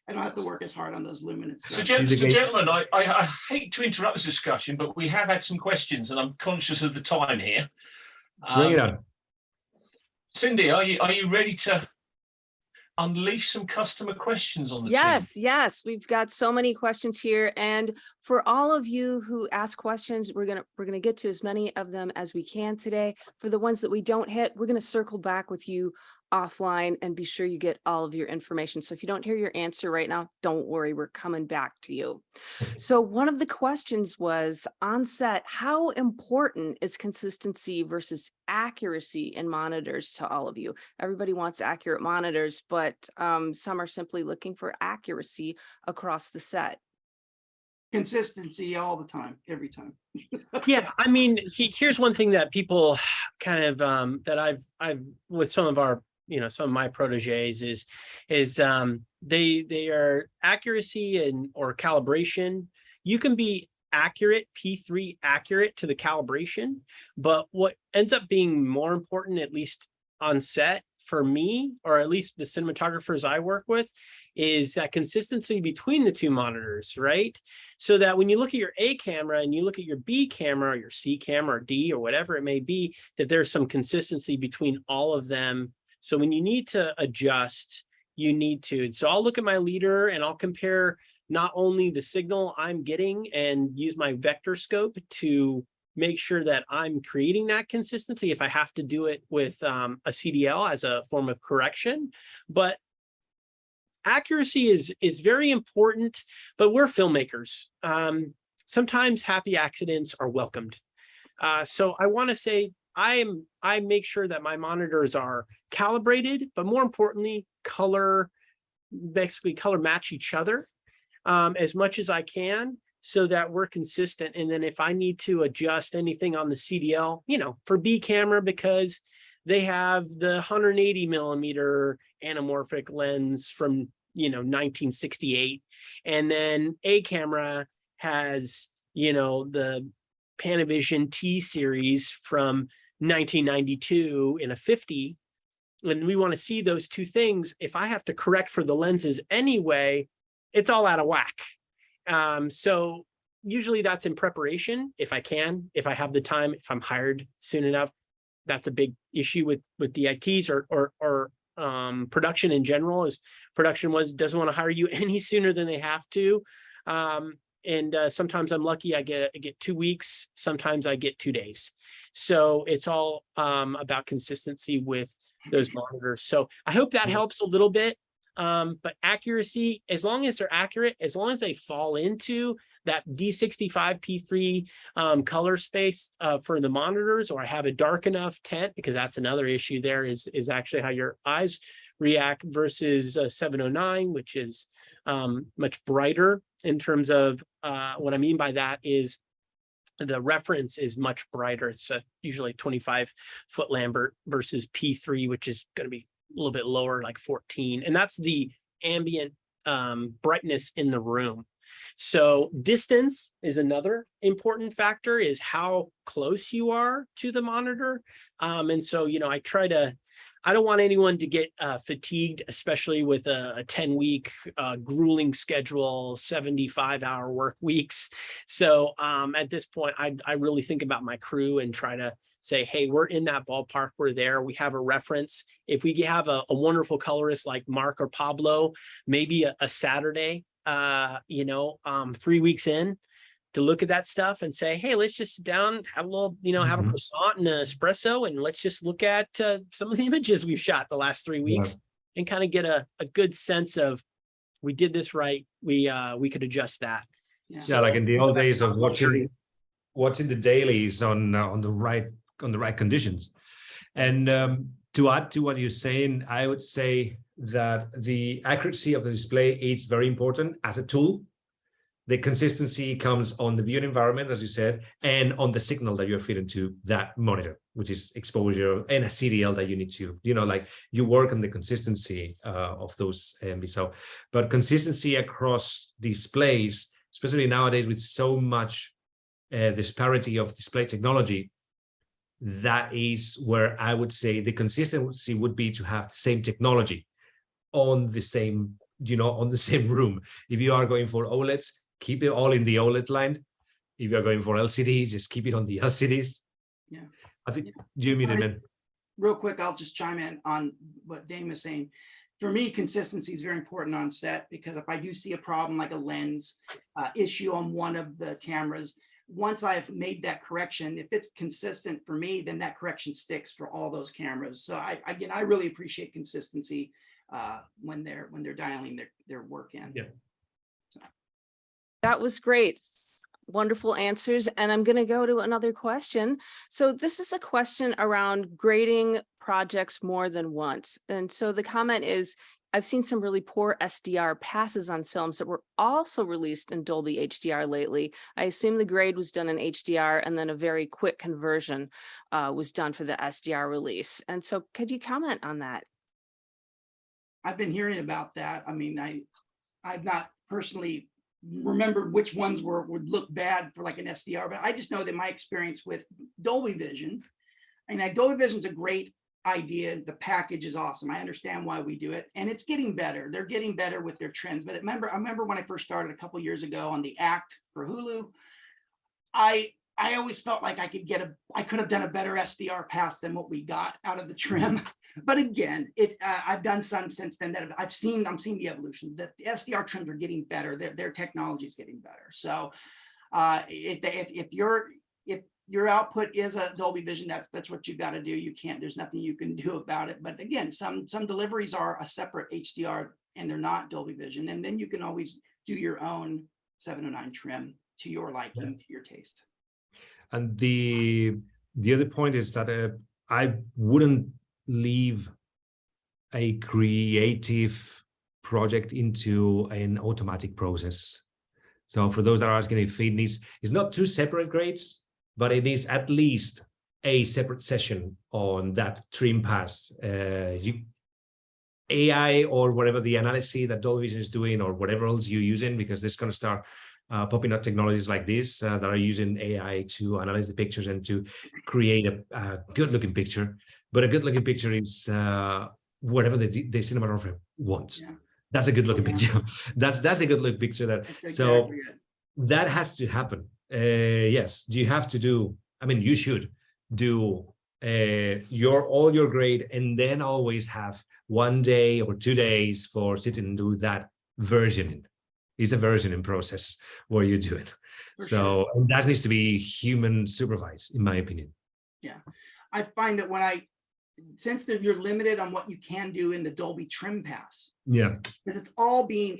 I don't have to work as hard on those luminance. So gentlemen, I hate to interrupt this discussion, but we have had some questions, and I'm conscious of the time here. Bring it on. Cindy, are you ready to unleash some customer questions on the team? Yes, we've got so many questions here, and for all of you who ask questions, we're gonna get to as many of them as we can today. For the ones that we don't hit, we're gonna circle back with you offline and be sure you get all of your information. So if you don't hear your answer right now, don't worry, we're coming back to you. So one of the questions was, on set, how important is consistency versus accuracy in monitors to all of you? Everybody wants accurate monitors, but some are simply looking for accuracy across the set. Consistency all the time, every time. Yeah, I mean, here's one thing that people kind of that I've with some of our some of my proteges is they are accuracy or calibration. You can be accurate, P3 accurate to the calibration, but what ends up being more important, at least on set for me, or at least the cinematographers I work with, is that consistency between the two monitors, right? So that when you look at your A camera and you look at your B camera or your C camera or D or whatever it may be, that there's some consistency between all of them. So when you need to adjust, you need to. So I'll look at my leader and I'll compare not only the signal I'm getting and use my vector scope to make sure that I'm creating that consistency if I have to do it with a CDL as a form of correction. But accuracy is very important, but we're filmmakers. Sometimes happy accidents are welcomed. So I want to say I make sure that my monitors are calibrated, but more importantly, basically color match each other as much as I can, so that we're consistent. And then if I need to adjust anything on the CDL, for B camera, because they have the 180 millimeter anamorphic lens from 1968, and then A camera has the Panavision T series from 1992 in a 50, and we want to see those two things. If I have to correct for the lenses anyway, it's all out of whack. So usually that's in preparation if I can, if I have the time, if I'm hired soon enough. That's a big issue with DITs or production in general, is production doesn't want to hire you any sooner than they have to. And sometimes I'm lucky, I get 2 weeks, sometimes I get 2 days. So it's all about consistency with those monitors. So I hope that helps a little bit. But accuracy, as long as they're accurate, as long as they fall into that D65 P3 color space for the monitors, or I have a dark enough tent, because that's another issue there, is actually how your eyes react versus 709, which is much brighter in terms of what I mean by that is the reference is much brighter. It's usually 25-foot Lambert versus P3, which is going to be a little bit lower, like 14. And that's the ambient brightness in the room. So distance is another important factor, is how close you are to the monitor. And so, I don't want anyone to get fatigued, especially with a 10-week grueling schedule, 75-hour work weeks. So at this point, I really think about my crew and try to say, hey, we're in that ballpark, we're there, we have a reference. If we have a wonderful colorist like Mark or Pablo, maybe a Saturday, 3 weeks in, to look at that stuff and say, hey, let's just sit down, have a little, have a croissant and an espresso, and let's just look at some of the images we've shot the last 3 weeks and kind of get a good sense of, we did this right, we could adjust that. Yeah. So, like in the old days of watching the dailies on the right conditions. And to add to what you're saying, I would say that the accuracy of the display is very important as a tool. The consistency comes on the viewing environment, as you said, and on the signal that you're feeding to that monitor, which is exposure and a CDL that you need to, you work on the consistency of those MB. But consistency across displays, especially nowadays with so much disparity of display technology, that is where I would say the consistency would be to have the same technology on the same, on the same room. If you are going for OLEDs, keep it all in the OLED line. If you're going for LCDs, just keep it on the LCDs. Yeah. I think, do you mean it, man? Real quick, I'll just chime in on what Dane was saying. For me, consistency is very important on set, because if I do see a problem like a lens issue on one of the cameras, once I've made that correction, if it's consistent for me, then that correction sticks for all those cameras. So I really appreciate consistency when they're dialing their work in. Yeah. So. That was great. Wonderful answers. And I'm going to go to another question. So this is a question around grading projects more than once. And so the comment is, I've seen some really poor SDR passes on films that were also released in Dolby HDR lately. I assume the grade was done in HDR and then a very quick conversion was done for the SDR release. And so could you comment on that? I've been hearing about that. I mean, I've not personally remembered which ones would look bad for like an SDR, but I just know that my experience with Dolby Vision, and Dolby Vision's a great idea. The package is awesome. I understand why we do it, and it's getting better. They're getting better with their trends. But I remember when I first started a couple years ago on the Act for Hulu, I always felt like I could have done a better SDR pass than what we got out of the trim. But again, I've done some since then that I'm seeing the evolution. That the SDR trims are getting better. Their technology is getting better. So if your output is a Dolby Vision, that's what you got to do. There's nothing you can do about it. But again, some deliveries are a separate HDR and they're not Dolby Vision. And then you can always do your own 709 trim to your liking, to your taste. And the other point is that I wouldn't leave a creative project into an automatic process. So for those that are asking if it needs, it's not two separate grades, but it needs at least a separate session on that trim pass. AI or whatever the analysis that Dolby Vision is doing or whatever else you're using, because there's going to start popping up technologies like this that are using AI to analyze the pictures and to create a good-looking picture. But a good-looking picture is whatever the cinematographer wants. Yeah. That's a good looking picture. That's a good looking picture. That's So exactly it. that has to happen. Yes, you have to do. I mean, you should do all your grade, and then always have 1 day or 2 days for sitting and do that versioning. It's a versioning process where you do it. For So sure. and that needs to be human supervised, in my opinion. Yeah, I find that since that you're limited on what you can do in the Dolby Trim Pass, Yeah. because it's all being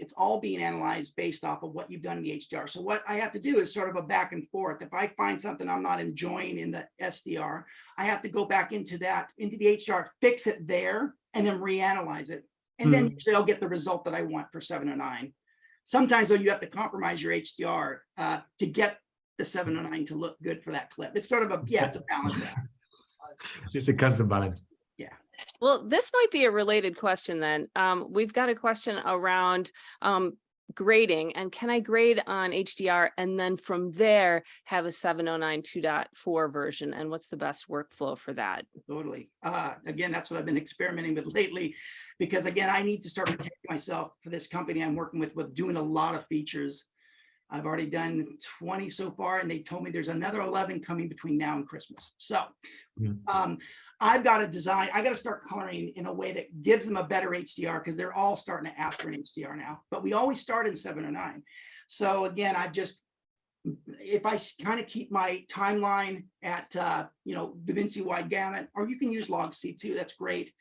analyzed based off of what you've done in the HDR. So what I have to do is sort of a back and forth. If I find something I'm not enjoying in the SDR, I have to go back into the HDR, fix it there, and then reanalyze it. And then usually I'll get the result that I want for 709. Sometimes though, you have to compromise your HDR to get the 709 to look good for that clip. It's sort of it's a balance act. Just a constant balance. Well, this might be a related question then. We've got a question around grading, and can I grade on HDR and then from there have a 709 2.4 version, and what's the best workflow for that? Totally. Again, that's what I've been experimenting with lately, because again, I need to start protecting myself for this company I'm working with doing a lot of features. I've already done 20 so far, and they told me there's another 11 coming between now and Christmas. So I've got to design, I got to start coloring in a way that gives them a better HDR, because they're all starting to ask for an HDR now, but we always start in 709. So again, if I kind of keep my timeline at, DaVinci wide gamut, or you can use log C too, that's great.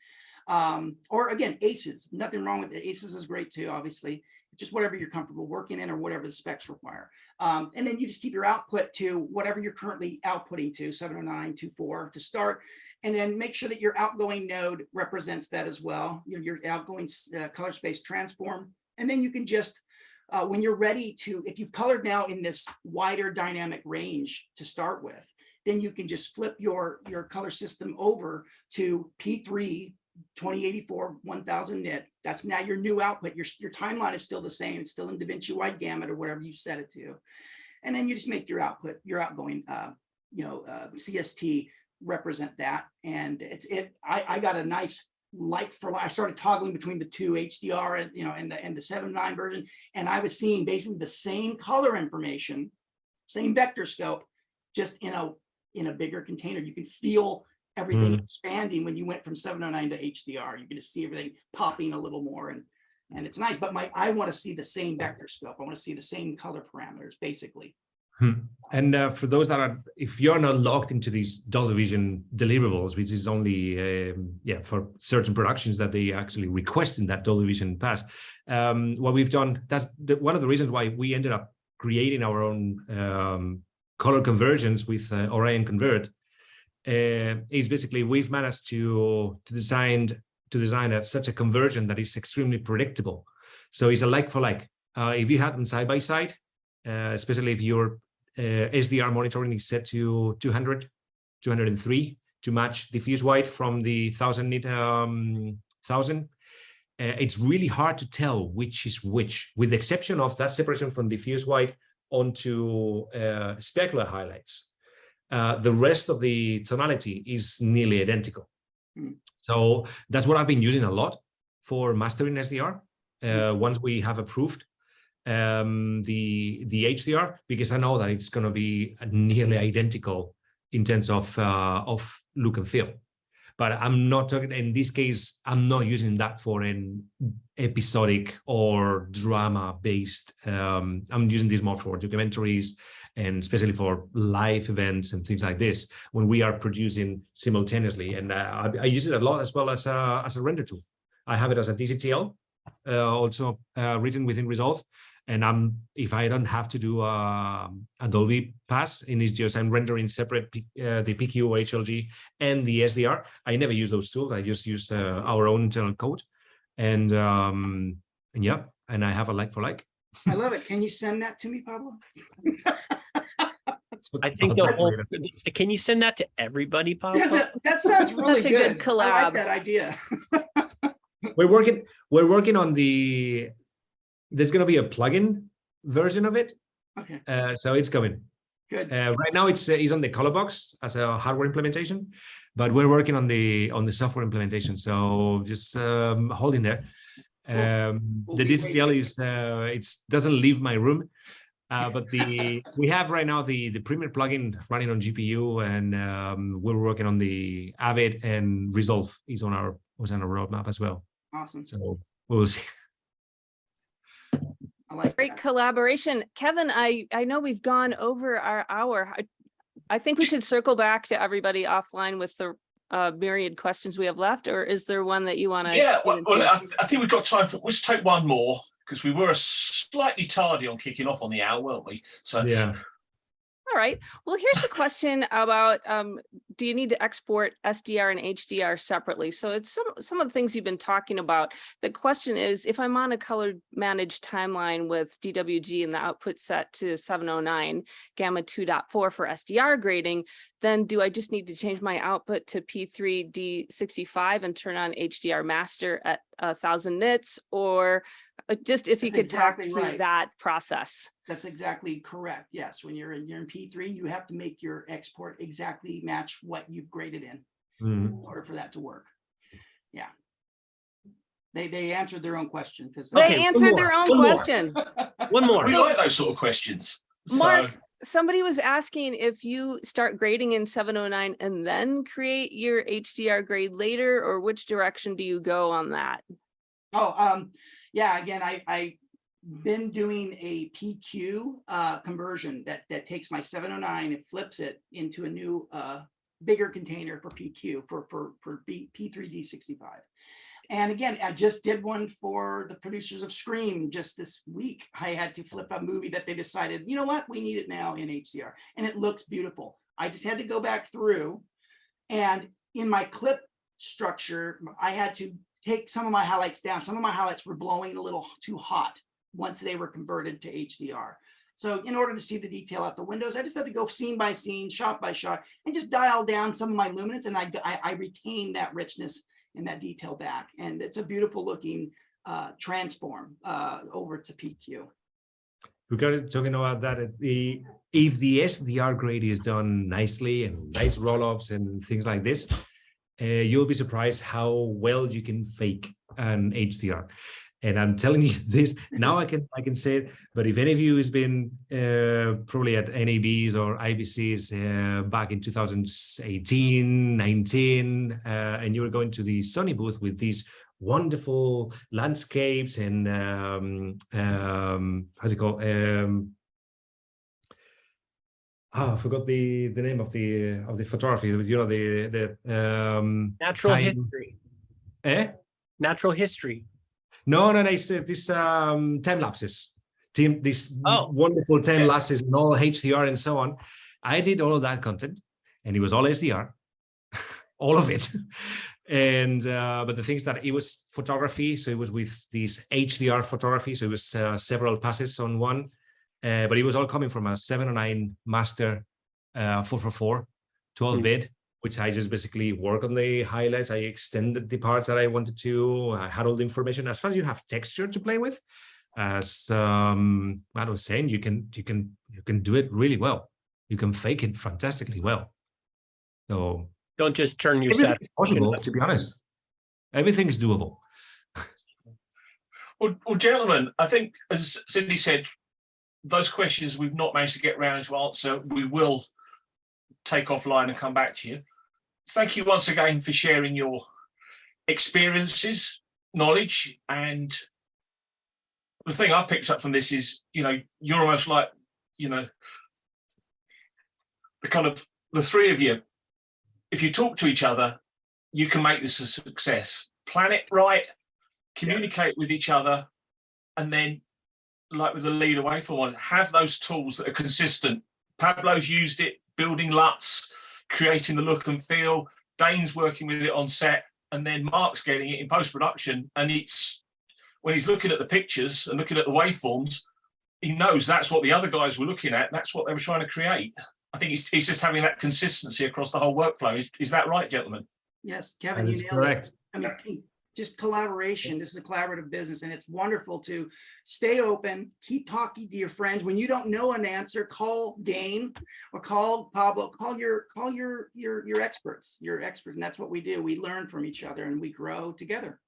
Or again, ACES, nothing wrong with it. ACES is great too, obviously. Just whatever you're comfortable working in or whatever the specs require. And then you just keep your output to whatever you're currently outputting to, 709, 2.4 to start. And then make sure that your outgoing node represents that as well, your outgoing color space transform. And then you can just, when you're ready to, if you've colored now in this wider dynamic range to start with, then you can just flip your color system over to P3, 2084, 1000 nit. That's now your new output. Your timeline is still the same. It's still in DaVinci wide gamut or whatever you set it to. And then you just make your output, your outgoing, CST represent that. And I got a nice I started toggling between the two HDR and the 7.9 version. And I was seeing basically the same color information, same vector scope, just in a bigger container. You can feel everything expanding when you went from 709 to HDR. You're going to see everything popping a little more, and it's nice. But I want to see the same vector scope. I want to see the same color parameters, basically. And for those that are, if you're not logged into these Dolby Vision deliverables, which is only for certain productions that they actually request in that Dolby Vision pass, what we've done, that's one of the reasons why we ended up creating our own color conversions with Orion Convert. Is basically we've managed to design such a conversion that is extremely predictable. So it's a like for like. If you have them side by side, especially if your SDR monitoring is set to 200, 203 to match diffuse white from the 1000 nit 1000, it's really hard to tell which is which, with the exception of that separation from diffuse white onto specular highlights. The rest of the tonality is nearly identical. So that's what I've been using a lot for mastering SDR. Once we have approved the HDR, because I know that it's going to be nearly identical in terms of look and feel. But I'm not talking, in this case, I'm not using that for an episodic or drama-based. I'm using this more for documentaries and especially for live events and things like this when we are producing simultaneously. And I use it a lot as well as a render tool. I have it as a DCTL, also written within Resolve. And if I don't have to do a Dolby pass, and it's just I'm rendering separate the PQ, HLG, and the SDR. I never use those tools. I just use our own internal code, and yeah, and I have a like for like. I love it. Can you send that to me, Pablo? I think the whole. Can you send that to everybody, Pablo? Yeah, that sounds really That's a good collab. I like that idea. We're working on the. There's going to be a plugin version of it. Okay. So it's coming. Good. Right now it's on the color box as a hardware implementation, but we're working on the software implementation. So just holding there. We'll The be DCL waiting. is it doesn't leave my room, but we have right now the Premiere plugin running on GPU, and we're working on the Avid, and Resolve is on our roadmap as well. Awesome. So we'll see. I like Great that. collaboration. Kevin, I know we've gone over our hour. I think we should circle back to everybody offline with the myriad questions we have left, or is there one that you want to? Yeah, well, I think we've got time for, let's take one more, because we were slightly tardy on kicking off on the hour, weren't we? So Yeah. All right. Well, here's a question about, do you need to export SDR and HDR separately? So it's some of the things you've been talking about. The question is, if I'm on a color managed timeline with DWG and the output set to 709 gamma 2.4 for SDR grading, then do I just need to change my output to P3D65 and turn on HDR master at 1000 nits? Or just if you That's could talk exactly to right. that process. That's exactly correct. Yes, when you're in P3, you have to make your export exactly match what you've graded in order for that to work. Yeah. They answered their own question because They answered their own question. One more. we like those sort of questions. Mark, So somebody was asking if you start grading in 709 and then create your HDR grade later, or which direction do you go on that? Oh, yeah, again, I been doing a PQ conversion that takes my 709 and flips it into a new bigger container for PQ for P3D65. And again, I just did one for the producers of Scream just this week. I had to flip a movie that they decided, you know what, we need it now in HDR, and it looks beautiful. I just had to go back through, and in my clip structure, I had to take some of my highlights down. Some of my highlights were blowing a little too hot once they were converted to HDR. So in order to see the detail out the windows, I just had to go scene by scene, shot by shot, and just dial down some of my luminance, and I retain that richness and that detail back. And it's a beautiful looking transform over to PQ. We're talking about that. If the SDR grade is done nicely and nice roll-ups and things like this, you'll be surprised how well you can fake an HDR. And I'm telling you this now, I can say it, but if any of you has been probably at NABs or IBCs back in 2018, 19, and you were going to the Sony booth with these wonderful landscapes and how's it called? I forgot the name of the photography. You know, the Natural time. history. Natural history. No, it's this time lapses. These Oh. wonderful time lapses and all HDR and so on. I did all of that content, and it was all SDR, all of it. And but the things that it was photography, so it was with these HDR photography, so it was several passes on one, but it was all coming from a 709 master 444 12-bit. Which I just basically work on the highlights. I extended the parts that I wanted to. I had all the information. As far as you have texture to play with, as Matt was saying, you can do it really well. You can fake it fantastically well. So Don't just turn your everything set. is possible, to be honest. Everything is doable. Well, gentlemen, I think, as Cindy said, those questions we've not managed to get around to answer, we will take offline and come back to you. Thank you once again for sharing your experiences, knowledge, and the thing I've picked up from this is, you're almost like, the kind of the three of you, if you talk to each other, you can make this a success. Plan it right, communicate with each other, and then, like with the lead away from one, have those tools that are consistent. Pablo's used it, building LUTs, creating the look and feel. Dane's working with it on set, and then Mark's getting it in post-production. And it's when he's looking at the pictures and looking at the waveforms, he knows that's what the other guys were looking at. That's what they were trying to create. I think it's just having that consistency across the whole workflow. Is that right, gentlemen? Yes, Kevin, you nailed correct. it. I mean, just collaboration. This is a collaborative business, and it's wonderful to stay open, keep talking to your friends. When you don't know an answer, call Dane or call Pablo, call your experts, and that's what we do. We learn from each other and we grow together.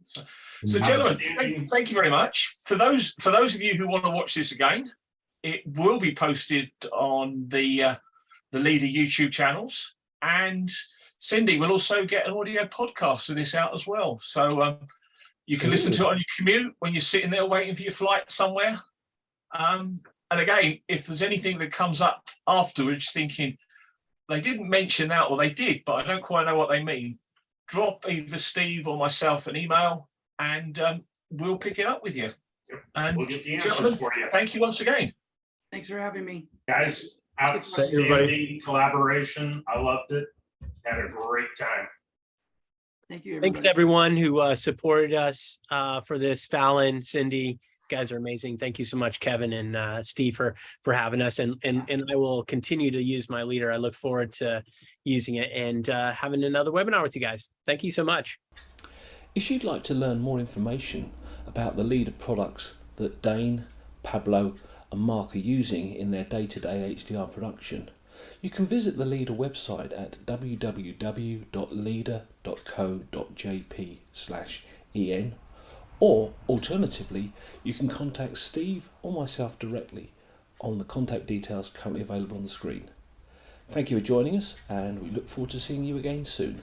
So gentlemen, thank you very much. For those of you who want to watch this again, it will be posted on the Leader YouTube channels, and Cindy will also get an audio podcast of this out as well. So you can listen to it on your commute when you're sitting there waiting for your flight somewhere. And again, if there's anything that comes up afterwards thinking they didn't mention that, or they did, but I don't quite know what they mean, drop either Steve or myself an email, and we'll pick it up with you. And we'll get the answers for you. Thank you once again. Thanks for having me. Guys, outstanding collaboration. I loved it. Had a great time. Thank you, everybody. Thanks everyone who supported us for this. Fallon, Cindy, you guys are amazing. Thank you so much, Kevin and Steve, for having us. And I will continue to use my Leader. I look forward to using it and having another webinar with you guys. Thank you so much. If you'd like to learn more information about the Leader products that Dane, Pablo and Mark are using in their day-to-day HDR production, you can visit the Leader website at www.leader.co.jp/en, or alternatively, you can contact Steve or myself directly on the contact details currently available on the screen. Thank you for joining us, and we look forward to seeing you again soon.